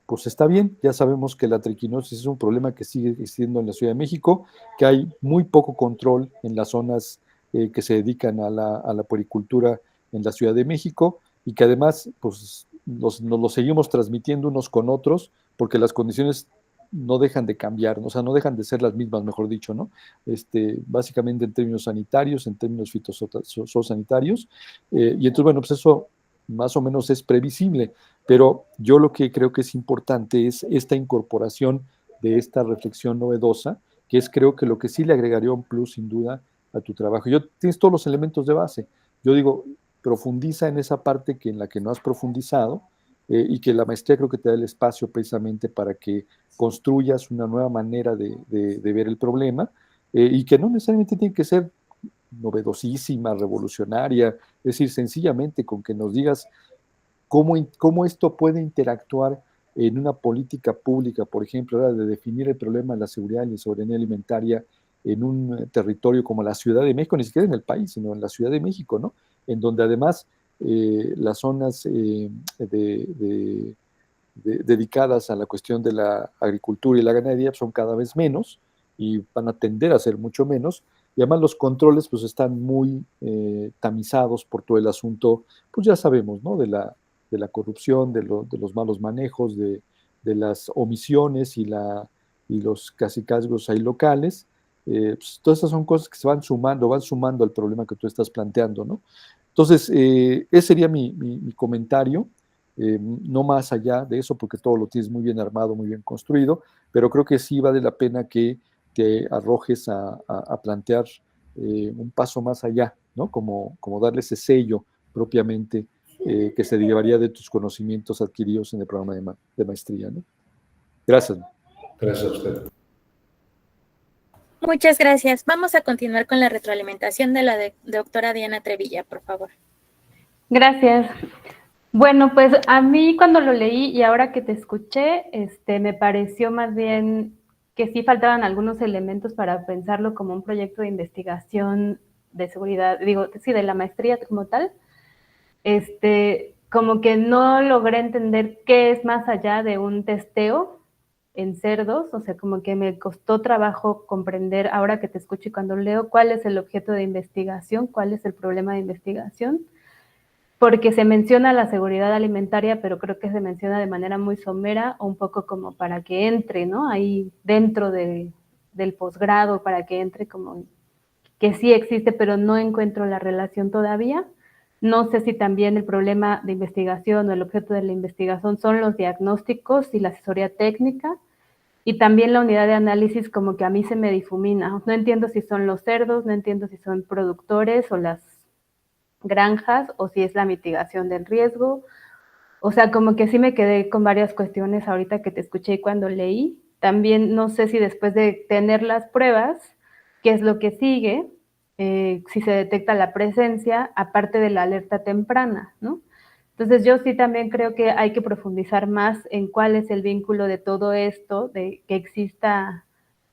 pues está bien. Ya sabemos que la triquinosis es un problema que sigue existiendo en la Ciudad de México, que hay muy poco control en las zonas que se dedican a la puericultura en la Ciudad de México, y que además pues, nos lo seguimos transmitiendo unos con otros, porque las condiciones no dejan de cambiar, o sea, no dejan de ser las mismas, mejor dicho, ¿no? Básicamente en términos sanitarios, en términos fitosanitarios, y entonces, bueno, pues eso más o menos es previsible, pero yo lo que creo que es importante es esta incorporación de esta reflexión novedosa, que es creo que lo que sí le agregaría un plus sin duda a tu trabajo. Tienes todos los elementos de base. Yo digo, profundiza en esa parte en la que no has profundizado, y que la maestría creo que te da el espacio precisamente para que construyas una nueva manera de ver el problema, y que no necesariamente tiene que ser novedosísima, revolucionaria, es decir, sencillamente con que nos digas cómo esto puede interactuar en una política pública, por ejemplo, de definir el problema de la seguridad y la soberanía alimentaria en un territorio como la Ciudad de México, ni siquiera en el país, sino en la Ciudad de México, ¿no? En donde además las zonas dedicadas a la cuestión de la agricultura y la ganadería son cada vez menos y van a tender a ser mucho menos, y además los controles pues están muy tamizados por todo el asunto, pues ya sabemos, ¿no? De la corrupción, de los malos manejos, de las omisiones y los cacicazgos ahí locales. Pues todas estas son cosas que se van sumando al problema que tú estás planteando, ¿no? Entonces, ese sería mi comentario, no más allá de eso, porque todo lo tienes muy bien armado, muy bien construido, pero creo que sí vale la pena que te arrojes a plantear un paso más allá, ¿no? Como darle ese sello propiamente que se derivaría de tus conocimientos adquiridos en el programa de maestría, ¿no? Gracias. Gracias a usted. Muchas gracias. Vamos a continuar con la retroalimentación de la doctora Diana Trevilla, por favor. Gracias. Bueno, pues a mí cuando lo leí y ahora que te escuché, me pareció más bien que sí faltaban algunos elementos para pensarlo como un proyecto de investigación de seguridad, digo, sí, de la maestría como tal. Como que no logré entender qué es más allá de un testeo en cerdos, o sea, como que me costó trabajo comprender, ahora que te escucho y cuando leo, cuál es el objeto de investigación, cuál es el problema de investigación, porque se menciona la seguridad alimentaria, pero creo que se menciona de manera muy somera, o un poco como para que entre, ¿no? Ahí dentro del posgrado, para que entre como que sí existe, pero no encuentro la relación todavía. No sé si también el problema de investigación o el objeto de la investigación son los diagnósticos y la asesoría técnica, y también la unidad de análisis como que a mí se me difumina. No entiendo si son los cerdos, no entiendo si son productores o las granjas, o si es la mitigación del riesgo. O sea, como que sí me quedé con varias cuestiones ahorita que te escuché y cuando leí. También no sé si después de tener las pruebas, qué es lo que sigue, si se detecta la presencia, aparte de la alerta temprana, ¿no? Entonces yo sí también creo que hay que profundizar más en cuál es el vínculo de todo esto, de que exista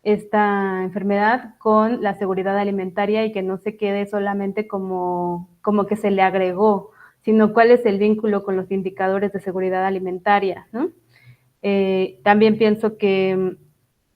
esta enfermedad con la seguridad alimentaria, y que no se quede solamente como que se le agregó, sino cuál es el vínculo con los indicadores de seguridad alimentaria, ¿no? También pienso que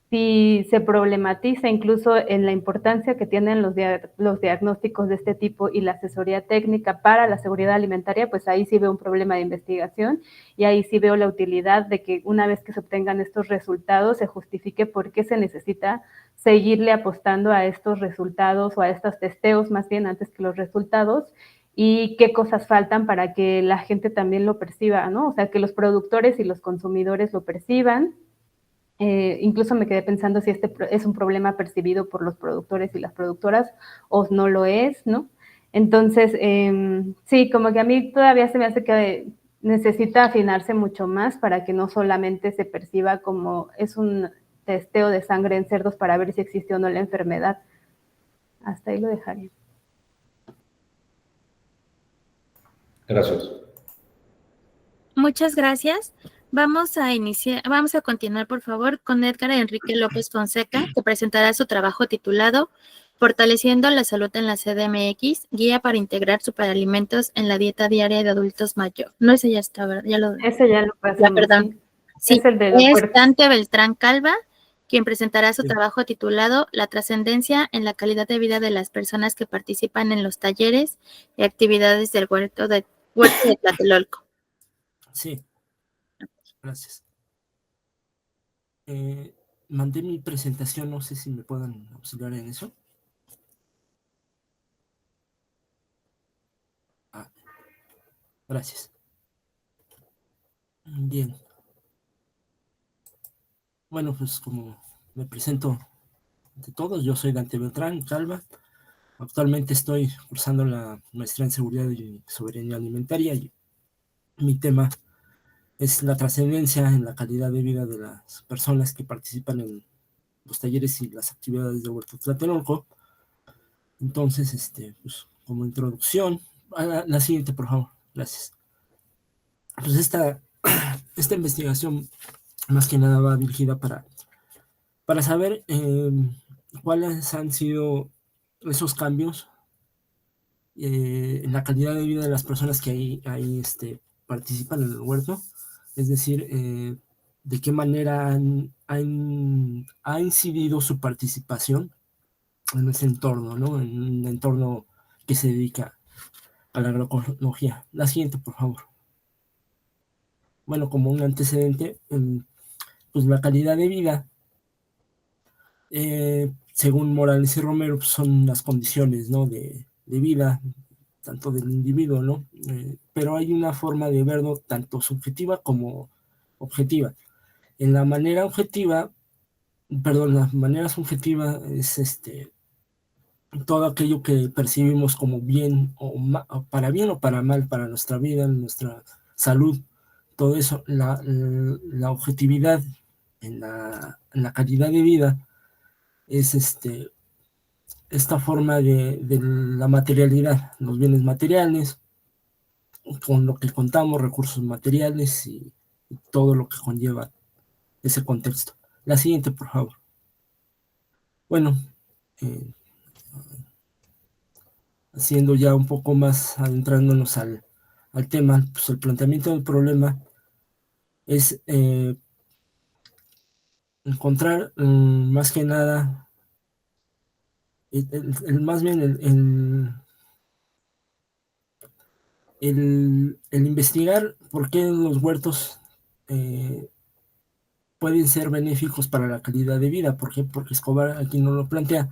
si se problematiza incluso en la importancia que tienen los diagnósticos de este tipo y la asesoría técnica para la seguridad alimentaria, pues ahí sí veo un problema de investigación, y ahí sí veo la utilidad de que una vez que se obtengan estos resultados se justifique por qué se necesita seguirle apostando a estos resultados, o a estos testeos más bien antes que los resultados, y qué cosas faltan para que la gente también lo perciba, ¿no? O sea, que los productores y los consumidores lo perciban. Incluso me quedé pensando si este es un problema percibido por los productores y las productoras o no lo es, ¿no? Entonces, sí, como que a mí todavía se me hace que necesita afinarse mucho más para que no solamente se perciba como es un testeo de sangre en cerdos para ver si existe o no la enfermedad. Hasta ahí lo dejaría. Gracias. Muchas gracias. Vamos a continuar, por favor, con Edgar Enrique López Fonseca, que presentará su trabajo titulado Fortaleciendo la salud en la CDMX, guía para integrar superalimentos en la dieta diaria de adultos mayores. No, ese ya está, ¿verdad? Ese ya lo pasamos. Perdón. Sí, es el de los es puertos. Dante Beltrán Calva, quien presentará su trabajo titulado La trascendencia en la calidad de vida de las personas que participan en los talleres y actividades del huerto de Tlatelolco. Sí, gracias. Mandé mi presentación, no sé si me puedan auxiliar en eso. Gracias. Bien. Bueno, pues como me presento ante todos, yo soy Dante Beltrán Calva. Actualmente estoy cursando la maestría en seguridad y soberanía alimentaria, y mi tema es la trascendencia en la calidad de vida de las personas que participan en los talleres y las actividades de Huerto Tlatelolco. Entonces, pues como introducción, la siguiente, por favor, gracias. Pues esta investigación más que nada va dirigida para saber cuáles han sido esos cambios en la calidad de vida de las personas que ahí participan en el huerto, es decir, de qué manera ha incidido su participación en ese entorno, ¿no? En un entorno que se dedica a la agroecología. La siguiente, por favor. Bueno, como un antecedente, pues la calidad de vida, según Morales y Romero, pues son las condiciones, ¿no? de vida, tanto del individuo, ¿no? Pero hay una forma de verlo tanto subjetiva como objetiva. En la manera objetiva, perdón, la manera subjetiva es todo aquello que percibimos como bien o para bien o para mal, para nuestra vida, nuestra salud, todo eso. La objetividad en la calidad de vida es esta forma de la materialidad, los bienes materiales, con lo que contamos, recursos materiales y todo lo que conlleva ese contexto. La siguiente, por favor. Bueno, haciendo ya un poco más, adentrándonos al tema, pues el planteamiento del problema es encontrar más que nada, más bien el investigar por qué los huertos pueden ser benéficos para la calidad de vida. ¿Por qué? Porque Escobar aquí no lo plantea,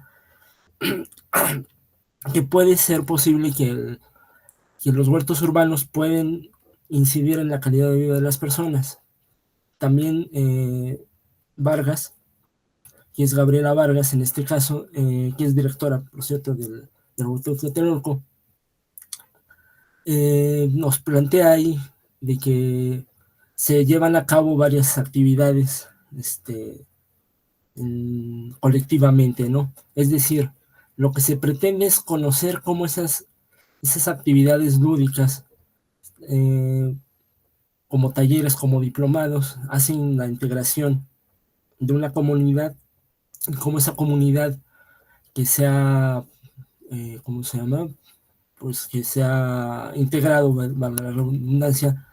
que puede ser posible que que los huertos urbanos pueden incidir en la calidad de vida de las personas. También Vargas, que es Gabriela Vargas en este caso, que es directora, por cierto, del huerto de Tlatelolco, nos plantea ahí de que se llevan a cabo varias actividades colectivamente, ¿no? Es decir, lo que se pretende es conocer cómo esas actividades lúdicas, como talleres, como diplomados, hacen la integración de una comunidad, y cómo esa comunidad que sea, ¿cómo se llama? Pues que sea integrado, valga la redundancia,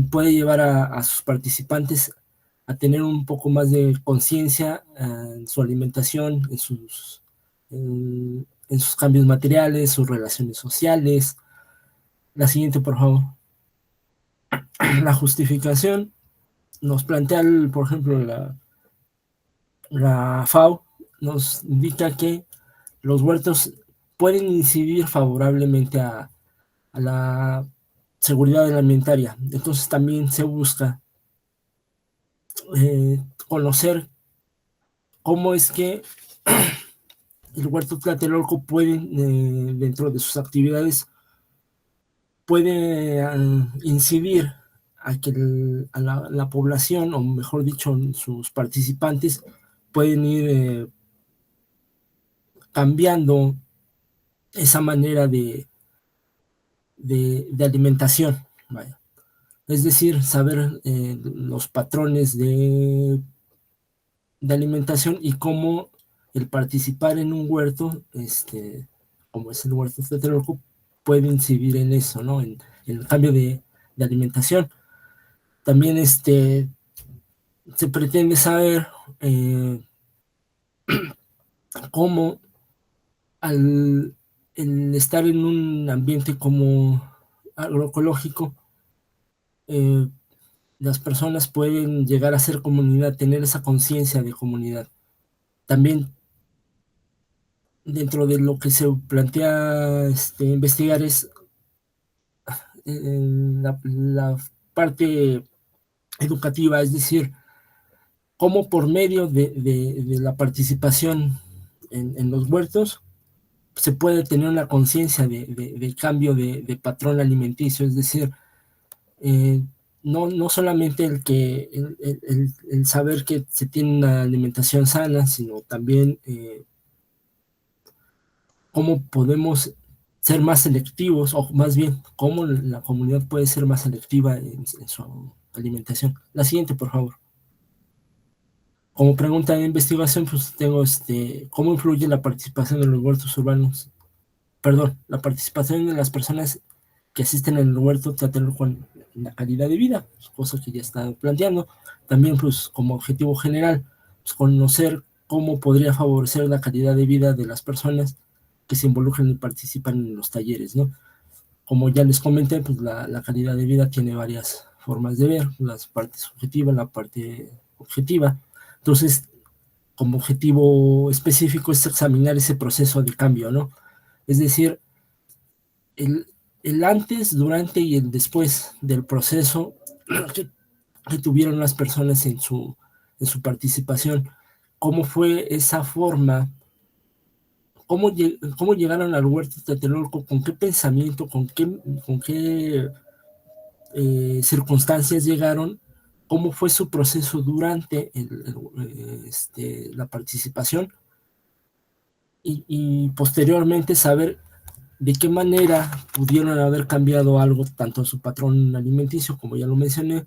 puede llevar a sus participantes a tener un poco más de conciencia en su alimentación, en sus cambios materiales, sus relaciones sociales. La siguiente, por favor. La justificación nos plantea, por ejemplo, la FAO nos indica que los huertos pueden incidir favorablemente a la seguridad alimentaria. Entonces también se busca conocer cómo es que el huerto Tlatelolco puede, dentro de sus actividades, puede incidir a que la población, o mejor dicho, sus participantes, pueden ir cambiando esa manera de alimentación, vaya. Es decir, saber los patrones de alimentación y cómo el participar en un huerto, como es el huerto Tlatelolco, puede incidir en eso, ¿no? En el cambio de alimentación. También se pretende saber cómo el estar en un ambiente como agroecológico, las personas pueden llegar a ser comunidad, tener esa conciencia de comunidad. También dentro de lo que se plantea investigar es la parte educativa, es decir, cómo por medio de la participación en los huertos se puede tener una conciencia de cambio de patrón alimenticio, es decir, no solamente el saber que se tiene una alimentación sana, sino también cómo podemos ser más selectivos, o más bien, cómo la comunidad puede ser más selectiva en su alimentación. La siguiente, por favor. Como pregunta de investigación, pues tengo ¿cómo influye la participación de los huertos urbanos? Perdón, la participación de las personas que asisten al huerto Tlatelolco en la calidad de vida, cosa que ya está planteando. También, pues, como objetivo general, pues, conocer cómo podría favorecer la calidad de vida de las personas que se involucran y participan en los talleres, ¿no? Como ya les comenté, pues la calidad de vida tiene varias formas de ver, las partes subjetivas, la parte objetiva. Entonces, como objetivo específico es examinar ese proceso de cambio, ¿no? Es decir, el antes, durante y el después del proceso que tuvieron las personas en su participación, cómo fue esa forma, cómo llegaron al huerto de Tlatelolco, con qué pensamiento, con qué circunstancias llegaron, cómo fue su proceso durante la participación y posteriormente saber de qué manera pudieron haber cambiado algo, tanto en su patrón alimenticio, como ya lo mencioné,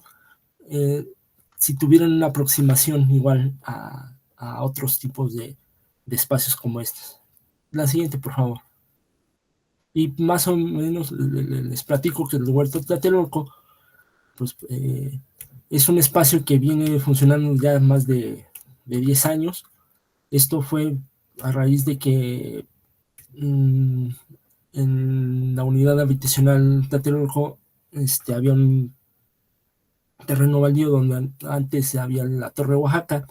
si tuvieran una aproximación igual a otros tipos de espacios como estos. La siguiente, por favor. Y más o menos les platico que el huerto Tlatelolco, pues, es un espacio que viene funcionando ya más de 10 años. Esto fue a raíz de que en la unidad habitacional Tlatelolco había un terreno baldío donde antes había la Torre Oaxaca,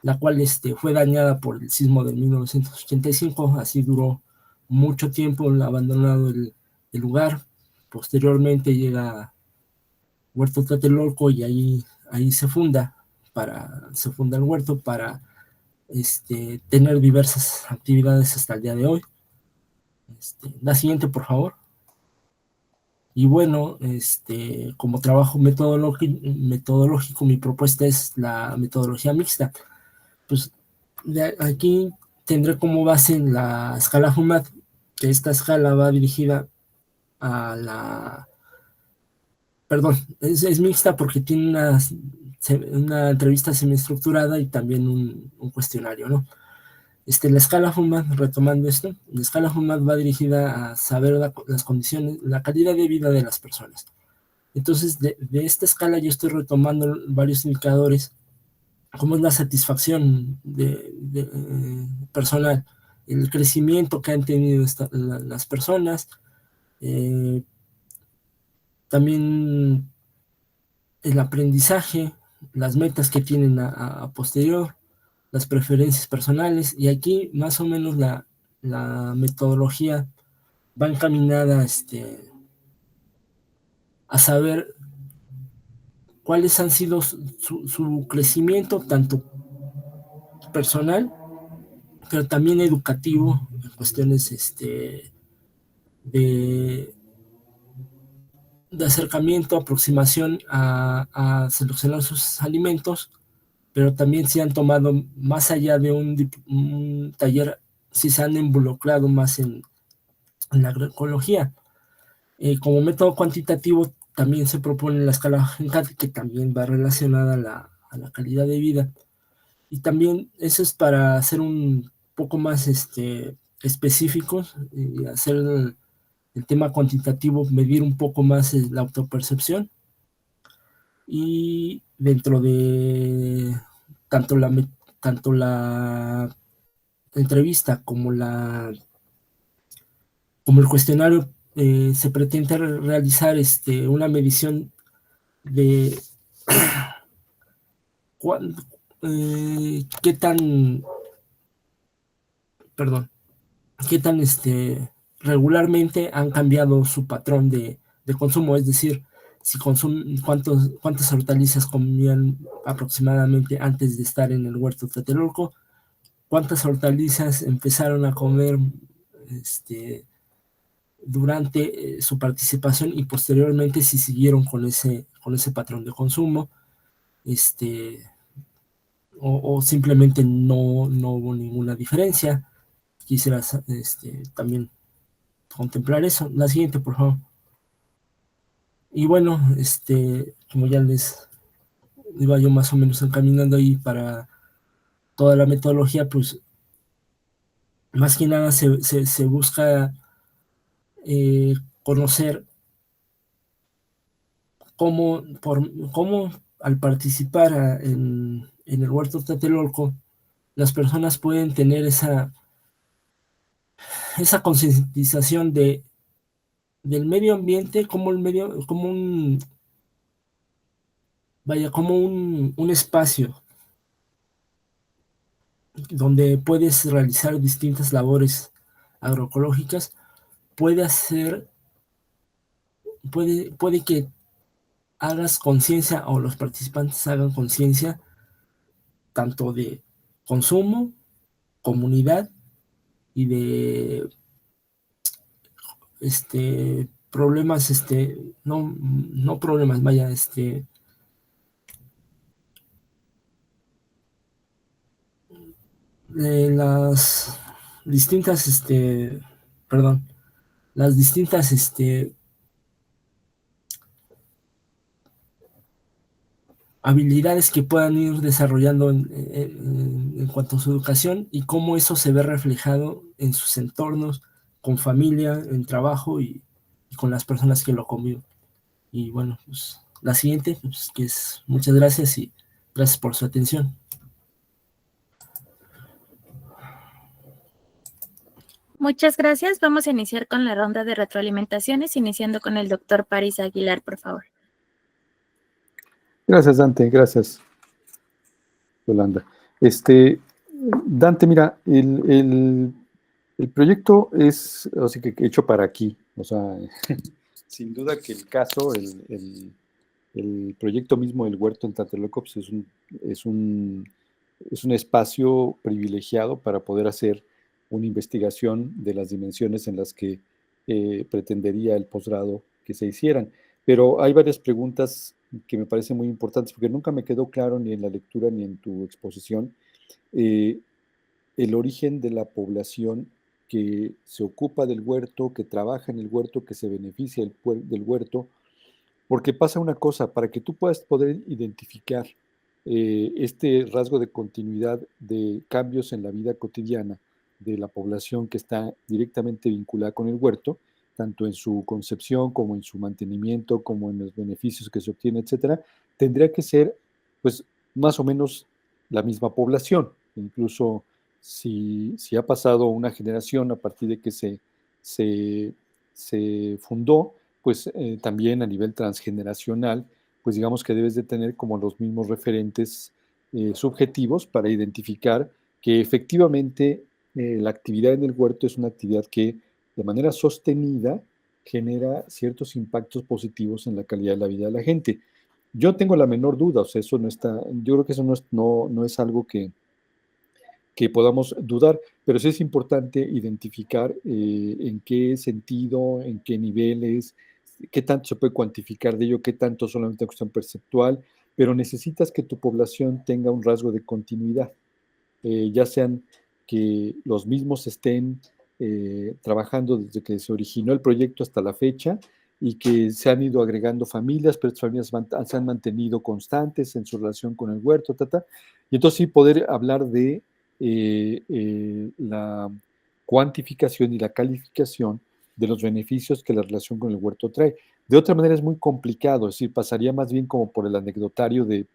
la cual fue dañada por el sismo de 1985, así duró mucho tiempo abandonado el lugar. posteriormente llega Huerto Tlatelolco y ahí se funda el huerto para tener diversas actividades hasta el día de hoy. La siguiente, por favor. Y bueno, como trabajo metodológico, mi propuesta es la metodología mixta. Pues aquí tendré como base la escala FUMAT, que esta escala va dirigida a la... Perdón, es mixta porque tiene una entrevista semiestructurada y también un cuestionario, ¿no? La escala FUMAT, retomando esto, la escala FUMAT va dirigida a saber las condiciones, la calidad de vida de las personas. Entonces, de esta escala yo estoy retomando varios indicadores, como es la satisfacción personal, el crecimiento que han tenido las personas, también el aprendizaje, las metas que tienen a posterior, las preferencias personales, y aquí más o menos la metodología va encaminada a saber cuáles han sido su crecimiento, tanto personal, pero también educativo, en cuestiones de acercamiento, aproximación a seleccionar sus alimentos, pero también se han tomado más allá de un taller, si se han involucrado más en la agroecología. Como método cuantitativo también se propone la escala GENCAT, que también va relacionada a la calidad de vida. Y también eso es para hacer un poco más específicos y hacer el tema cuantitativo, medir un poco más la autopercepción. Y dentro de tanto la entrevista como el cuestionario, se pretende realizar una medición de qué tan regularmente han cambiado su patrón de consumo, es decir, si cuántas hortalizas comían aproximadamente antes de estar en el huerto Tlatelolco, cuántas hortalizas empezaron a comer durante su participación y posteriormente si siguieron con ese patrón de consumo, o simplemente no hubo ninguna diferencia. Quisiera también contemplar eso. La siguiente, por favor. Y bueno, como ya les iba yo más o menos encaminando ahí para toda la metodología, pues más que nada se busca conocer cómo al participar en el huerto Tlatelolco, las personas pueden tener esa concientización del medio ambiente como un espacio donde puedes realizar distintas labores agroecológicas. Puede que hagas conciencia o los participantes hagan conciencia tanto de consumo, comunidad y de problemas, no problemas, vaya, las distintas, las distintas, habilidades que puedan ir desarrollando en cuanto a su educación y cómo eso se ve reflejado en sus entornos, con familia, en trabajo y con las personas que lo conviven. Y bueno, pues la siguiente, pues, que es muchas gracias y gracias por su atención. Muchas gracias. Vamos a iniciar con la ronda de retroalimentaciones, iniciando con el doctor París Aguilar, por favor. Gracias, Dante. Gracias, Yolanda. Dante, mira, el proyecto es así que hecho para aquí. O sea, sin duda que el caso, el proyecto mismo del huerto en Tlatelolco pues es un espacio privilegiado para poder hacer una investigación de las dimensiones en las que pretendería el posgrado que se hicieran. Pero hay varias preguntas que me parecen muy importantes, porque nunca me quedó claro ni en la lectura ni en tu exposición el origen de la población que se ocupa del huerto, que trabaja en el huerto, que se beneficia del huerto, porque pasa una cosa, para que tú puedas poder identificar este rasgo de continuidad de cambios en la vida cotidiana de la población que está directamente vinculada con el huerto, tanto en su concepción como en su mantenimiento, como en los beneficios que se obtienen, etcétera, tendría que ser, pues, más o menos la misma población. Incluso si ha pasado una generación a partir de que se fundó, pues también a nivel transgeneracional, pues digamos que debes de tener como los mismos referentes subjetivos para identificar que efectivamente la actividad en el huerto es una actividad que de manera sostenida genera ciertos impactos positivos en la calidad de la vida de la gente. Yo tengo la menor duda, o sea, eso no está, yo creo que eso no es algo que podamos dudar, pero sí es importante identificar en qué sentido, en qué niveles, qué tanto se puede cuantificar de ello, qué tanto solamente es cuestión perceptual, pero necesitas que tu población tenga un rasgo de continuidad, ya sean que los mismos estén trabajando desde que se originó el proyecto hasta la fecha y que se han ido agregando familias, pero estas familias se han mantenido constantes en su relación con el huerto, y entonces sí poder hablar de la cuantificación y la calificación de los beneficios que la relación con el huerto trae. De otra manera es muy complicado, es decir, pasaría más bien como por el anecdotario de,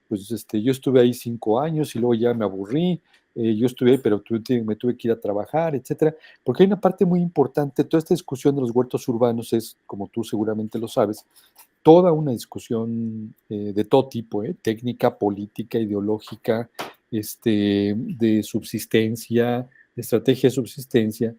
pues yo estuve ahí 5 años y luego ya me aburrí, yo estuve ahí, pero me tuve que ir a trabajar, etcétera, porque hay una parte muy importante, toda esta discusión de los huertos urbanos es, como tú seguramente lo sabes, toda una discusión de todo tipo, técnica, política, ideológica, de subsistencia, de estrategia de subsistencia,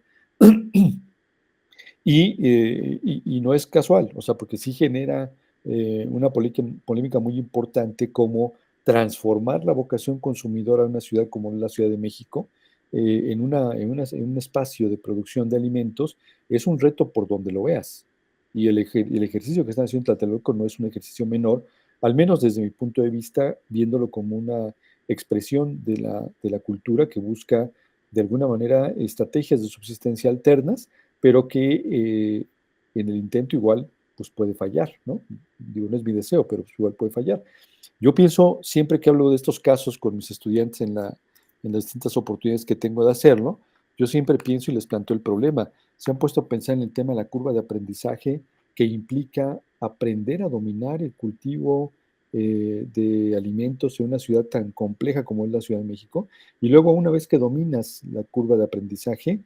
y no es casual, o sea, porque sí genera una polémica muy importante como transformar la vocación consumidora de una ciudad como la Ciudad de México en un espacio de producción de alimentos es un reto por donde lo veas. Y el ejercicio que están haciendo en Tlatelolco no es un ejercicio menor, al menos desde mi punto de vista, viéndolo como una expresión de la cultura que busca de alguna manera estrategias de subsistencia alternas, pero que en el intento igual pues puede fallar, ¿no? Digo, no es mi deseo, pero pues igual puede fallar. Yo pienso, siempre que hablo de estos casos con mis estudiantes en las distintas oportunidades que tengo de hacerlo, yo siempre pienso y les planteo el problema. Se han puesto a pensar en el tema de la curva de aprendizaje que implica aprender a dominar el cultivo de alimentos en una ciudad tan compleja como es la Ciudad de México, y luego una vez que dominas la curva de aprendizaje,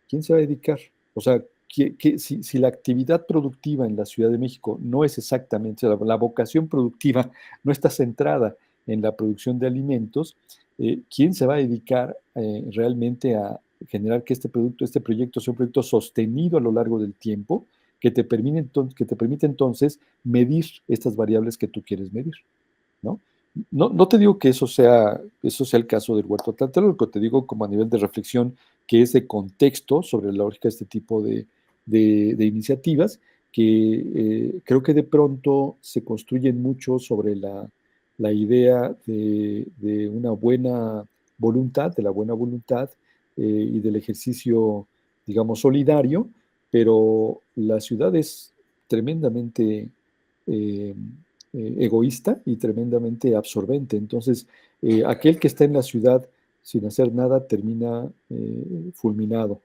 ¿quién se va a dedicar? O sea, si la actividad productiva en la Ciudad de México no es exactamente, o sea, la vocación productiva no está centrada en la producción de alimentos, ¿quién se va a dedicar realmente a generar que este proyecto sea un proyecto sostenido a lo largo del tiempo, que te permite entonces medir estas variables que tú quieres medir, ¿no? No te digo que eso sea el caso del huerto Tlatelolco, te digo como a nivel de reflexión que es de contexto sobre la lógica de este tipo de iniciativas que creo que de pronto se construyen mucho sobre la idea de una buena voluntad, de la buena voluntad y del ejercicio, digamos, solidario, pero la ciudad es tremendamente egoísta y tremendamente absorbente. Entonces, aquel que está en la ciudad sin hacer nada termina fulminado,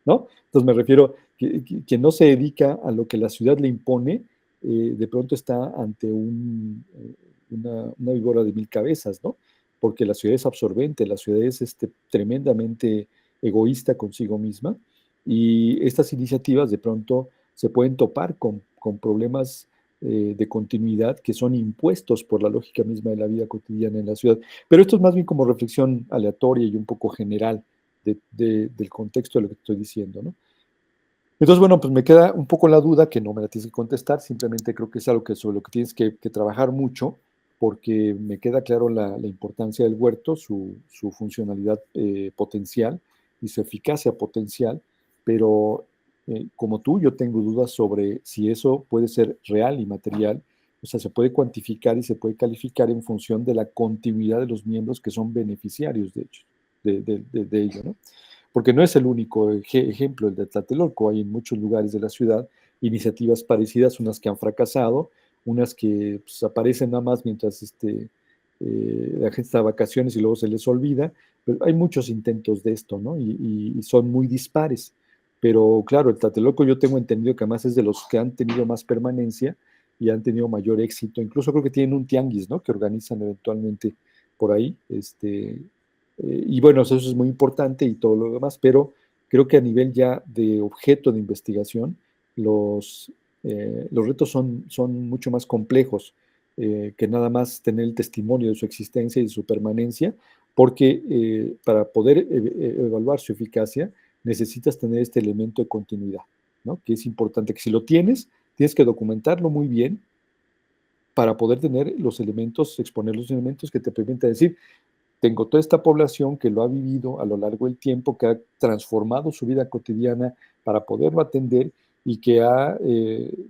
¿no? Entonces me refiero que no se dedica a lo que la ciudad le impone, de pronto está ante una víbora de 1000 cabezas, ¿no? Porque la ciudad es absorbente, la ciudad es tremendamente egoísta consigo misma, y estas iniciativas de pronto se pueden topar con problemas de continuidad que son impuestos por la lógica misma de la vida cotidiana en la ciudad. Pero esto es más bien como reflexión aleatoria y un poco general del contexto de lo que estoy diciendo, ¿no? Entonces, bueno, pues me queda un poco la duda, que no me la tienes que contestar, simplemente creo que es algo sobre lo que tienes que trabajar mucho, porque me queda claro la importancia del huerto, su funcionalidad potencial y su eficacia potencial, pero como tú, yo tengo dudas sobre si eso puede ser real y material, o sea, se puede cuantificar y se puede calificar en función de la continuidad de los miembros que son beneficiarios de hecho, de ello, ¿no? Porque no es el único ejemplo el de Tlatelolco, hay en muchos lugares de la ciudad iniciativas parecidas, unas que han fracasado, unas que pues, aparecen nada más mientras la gente está de vacaciones y luego se les olvida, pero hay muchos intentos de esto, ¿no? Y son muy dispares. Pero claro, el Tlatelolco yo tengo entendido que además es de los que han tenido más permanencia y han tenido mayor éxito. Incluso creo que tienen un tianguis, ¿no? Que organizan eventualmente por ahí, y bueno, eso es muy importante y todo lo demás, pero creo que a nivel ya de objeto de investigación, los retos son mucho más complejos que nada más tener el testimonio de su existencia y de su permanencia, porque para poder evaluar su eficacia necesitas tener este elemento de continuidad, ¿no? Que es importante que si lo tienes, tienes que documentarlo muy bien para poder tener los elementos, exponer los elementos que te permitan decir, tengo toda esta población que lo ha vivido a lo largo del tiempo, que ha transformado su vida cotidiana para poderlo atender y que ha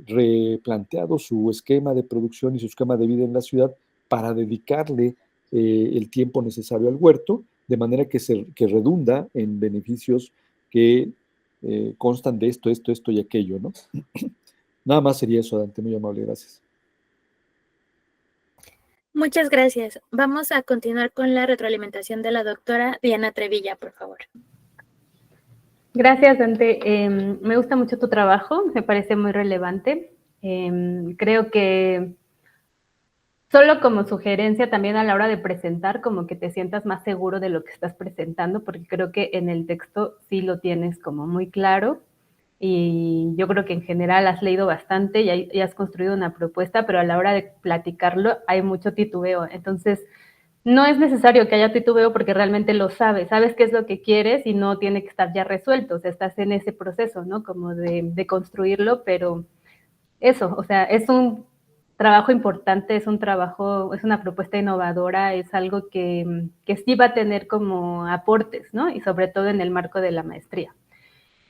replanteado su esquema de producción y su esquema de vida en la ciudad para dedicarle el tiempo necesario al huerto, de manera que redunda en beneficios que constan de esto y aquello, ¿no? Nada más sería eso, Dante, muy amable, gracias. Muchas gracias. Vamos a continuar con la retroalimentación de la doctora Diana Trevilla, por favor. Gracias, Dante. Me gusta mucho tu trabajo, me parece muy relevante. Creo que solo como sugerencia también a la hora de presentar, como que te sientas más seguro de lo que estás presentando, porque creo que en el texto sí lo tienes como muy claro. Y yo creo que en general has leído bastante y has construido una propuesta, pero a la hora de platicarlo hay mucho titubeo. Entonces, no es necesario que haya titubeo porque realmente lo sabes qué es lo que quieres y no tiene que estar ya resuelto, o sea, estás en ese proceso, ¿no? Como de construirlo, pero eso, o sea, es un trabajo importante, es una propuesta innovadora, es algo que sí va a tener como aportes, ¿no? Y sobre todo en el marco de la maestría.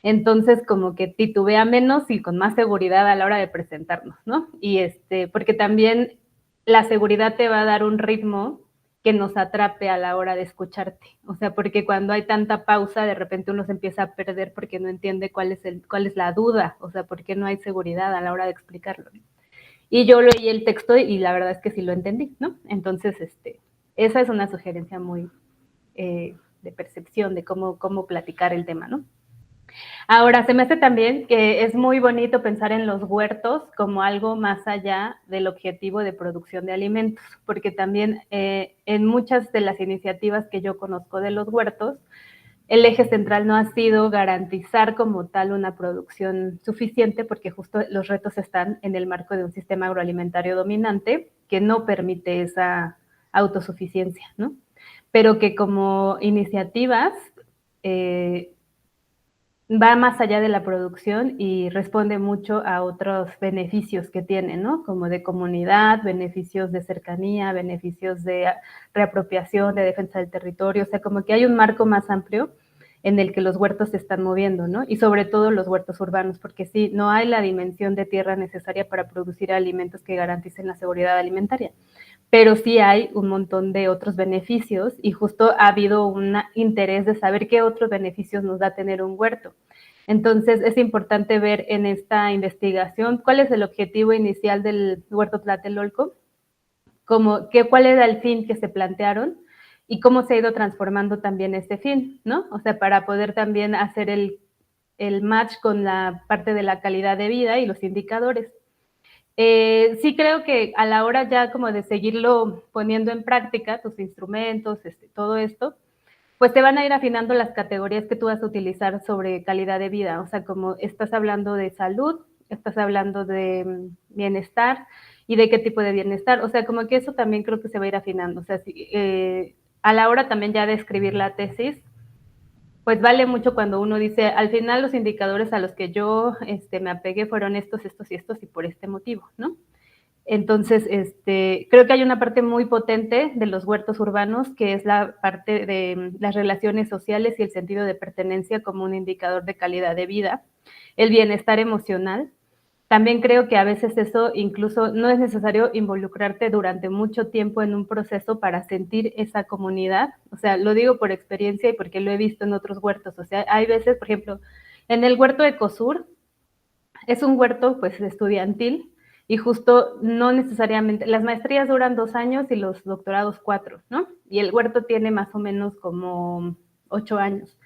Entonces, como que titubea menos y con más seguridad a la hora de presentarnos, ¿no? Y porque también la seguridad te va a dar un ritmo que nos atrape a la hora de escucharte. O sea, porque cuando hay tanta pausa, de repente uno se empieza a perder porque no entiende cuál es la duda, o sea, por qué no hay seguridad a la hora de explicarlo. Y yo leí el texto y la verdad es que sí lo entendí, ¿no? Entonces, esa es una sugerencia muy de percepción de cómo platicar el tema, ¿no? Ahora, se me hace también que es muy bonito pensar en los huertos como algo más allá del objetivo de producción de alimentos, porque también en muchas de las iniciativas que yo conozco de los huertos, el eje central no ha sido garantizar como tal una producción suficiente, porque justo los retos están en el marco de un sistema agroalimentario dominante que no permite esa autosuficiencia, ¿no? Pero que como iniciativas va más allá de la producción y responde mucho a otros beneficios que tiene, ¿no? Como de comunidad, beneficios de cercanía, beneficios de reapropiación, de defensa del territorio, o sea, como que hay un marco más amplio en el que los huertos se están moviendo, ¿no? Y sobre todo los huertos urbanos, porque sí, no hay la dimensión de tierra necesaria para producir alimentos que garanticen la seguridad alimentaria, pero sí hay un montón de otros beneficios y justo ha habido un interés de saber qué otros beneficios nos da tener un huerto. Entonces es importante ver en esta investigación cuál es el objetivo inicial del huerto Tlatelolco, cuál era el fin que se plantearon y cómo se ha ido transformando también este fin, ¿no? O sea, para poder también hacer el match con la parte de la calidad de vida y los indicadores. Sí creo que a la hora ya como de seguirlo poniendo en práctica, tus instrumentos, todo esto, pues te van a ir afinando las categorías que tú vas a utilizar sobre calidad de vida. O sea, como estás hablando de salud, estás hablando de bienestar y de qué tipo de bienestar. O sea, como que eso también creo que se va a ir afinando. O sea, a la hora también ya de escribir la tesis, pues vale mucho cuando uno dice, al final los indicadores a los que yo me apegué fueron estos, estos y estos y por este motivo, ¿no? Entonces, creo que hay una parte muy potente de los huertos urbanos, que es la parte de las relaciones sociales y el sentido de pertenencia como un indicador de calidad de vida, el bienestar emocional. También creo que a veces eso incluso no es necesario involucrarte durante mucho tiempo en un proceso para sentir esa comunidad. O sea, lo digo por experiencia y porque lo he visto en otros huertos. O sea, hay veces, por ejemplo, en el huerto Ecosur, es un huerto pues estudiantil y justo no necesariamente, las maestrías duran 2 años y los doctorados 4, ¿no? Y el huerto tiene más o menos como 8 años.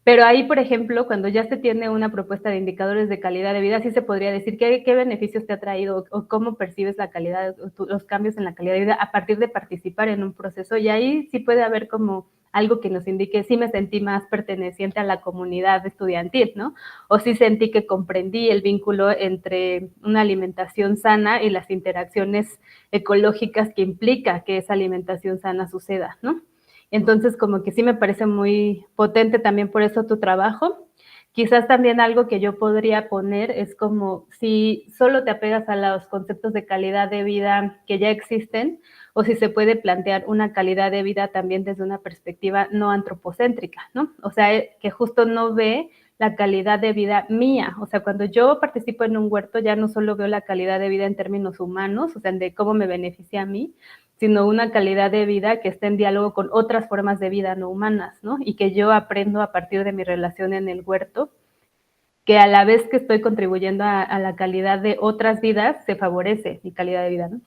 Pero ahí, por ejemplo, cuando ya se tiene una propuesta de indicadores de calidad de vida, sí se podría decir qué beneficios te ha traído o cómo percibes la calidad, los cambios en la calidad de vida a partir de participar en un proceso. Y ahí sí puede haber como algo que nos indique, sí me sentí más perteneciente a la comunidad estudiantil, ¿no? O sí sentí que comprendí el vínculo entre una alimentación sana y las interacciones ecológicas que implica que esa alimentación sana suceda, ¿no? Entonces, como que sí me parece muy potente también por eso tu trabajo. Quizás también algo que yo podría poner es como si solo te apegas a los conceptos de calidad de vida que ya existen, o si se puede plantear una calidad de vida también desde una perspectiva no antropocéntrica, ¿no? O sea, que justo no ve la calidad de vida mía. O sea, cuando yo participo en un huerto ya no solo veo la calidad de vida en términos humanos, o sea, de cómo me beneficia a mí, sino una calidad de vida que esté en diálogo con otras formas de vida no humanas, ¿no? Y que yo aprendo a partir de mi relación en el huerto, que a la vez que estoy contribuyendo a la calidad de otras vidas, se favorece mi calidad de vida, ¿no?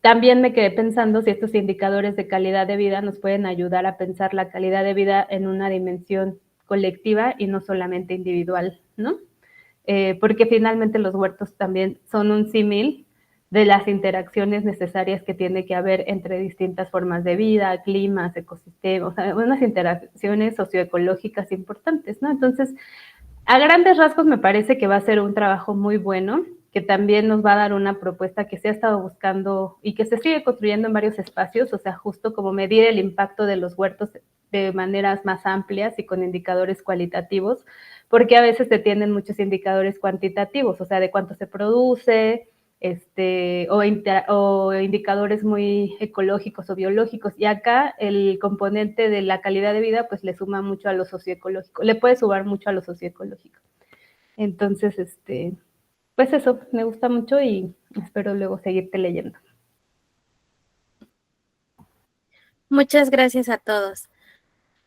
También me quedé pensando si estos indicadores de calidad de vida nos pueden ayudar a pensar la calidad de vida en una dimensión colectiva y no solamente individual, ¿no? Porque finalmente los huertos también son un símil de las interacciones necesarias que tiene que haber entre distintas formas de vida, climas, ecosistemas, o sea, unas interacciones socioecológicas importantes, ¿no? Entonces, a grandes rasgos me parece que va a ser un trabajo muy bueno, que también nos va a dar una propuesta que se ha estado buscando y que se sigue construyendo en varios espacios, o sea, justo como medir el impacto de los huertos de maneras más amplias y con indicadores cualitativos, porque a veces se tienen muchos indicadores cuantitativos, o sea, de cuánto se produce, o indicadores muy ecológicos o biológicos. Y acá el componente de la calidad de vida, pues le suma mucho a lo socioecológico, le puede sumar mucho a lo socioecológico. Entonces, pues eso, me gusta mucho y espero luego seguirte leyendo. Muchas gracias a todos.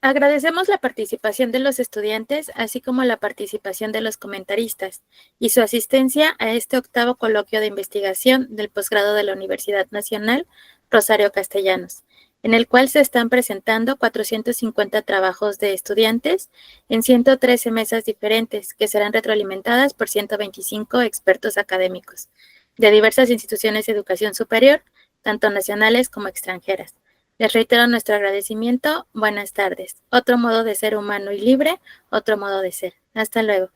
Agradecemos la participación de los estudiantes, así como la participación de los comentaristas y su asistencia a este 8º coloquio de investigación del posgrado de la Universidad Nacional Rosario Castellanos, en el cual se están presentando 450 trabajos de estudiantes en 113 mesas diferentes que serán retroalimentadas por 125 expertos académicos de diversas instituciones de educación superior, tanto nacionales como extranjeras. Les reitero nuestro agradecimiento. Buenas tardes. Otro modo de ser humano y libre, otro modo de ser. Hasta luego.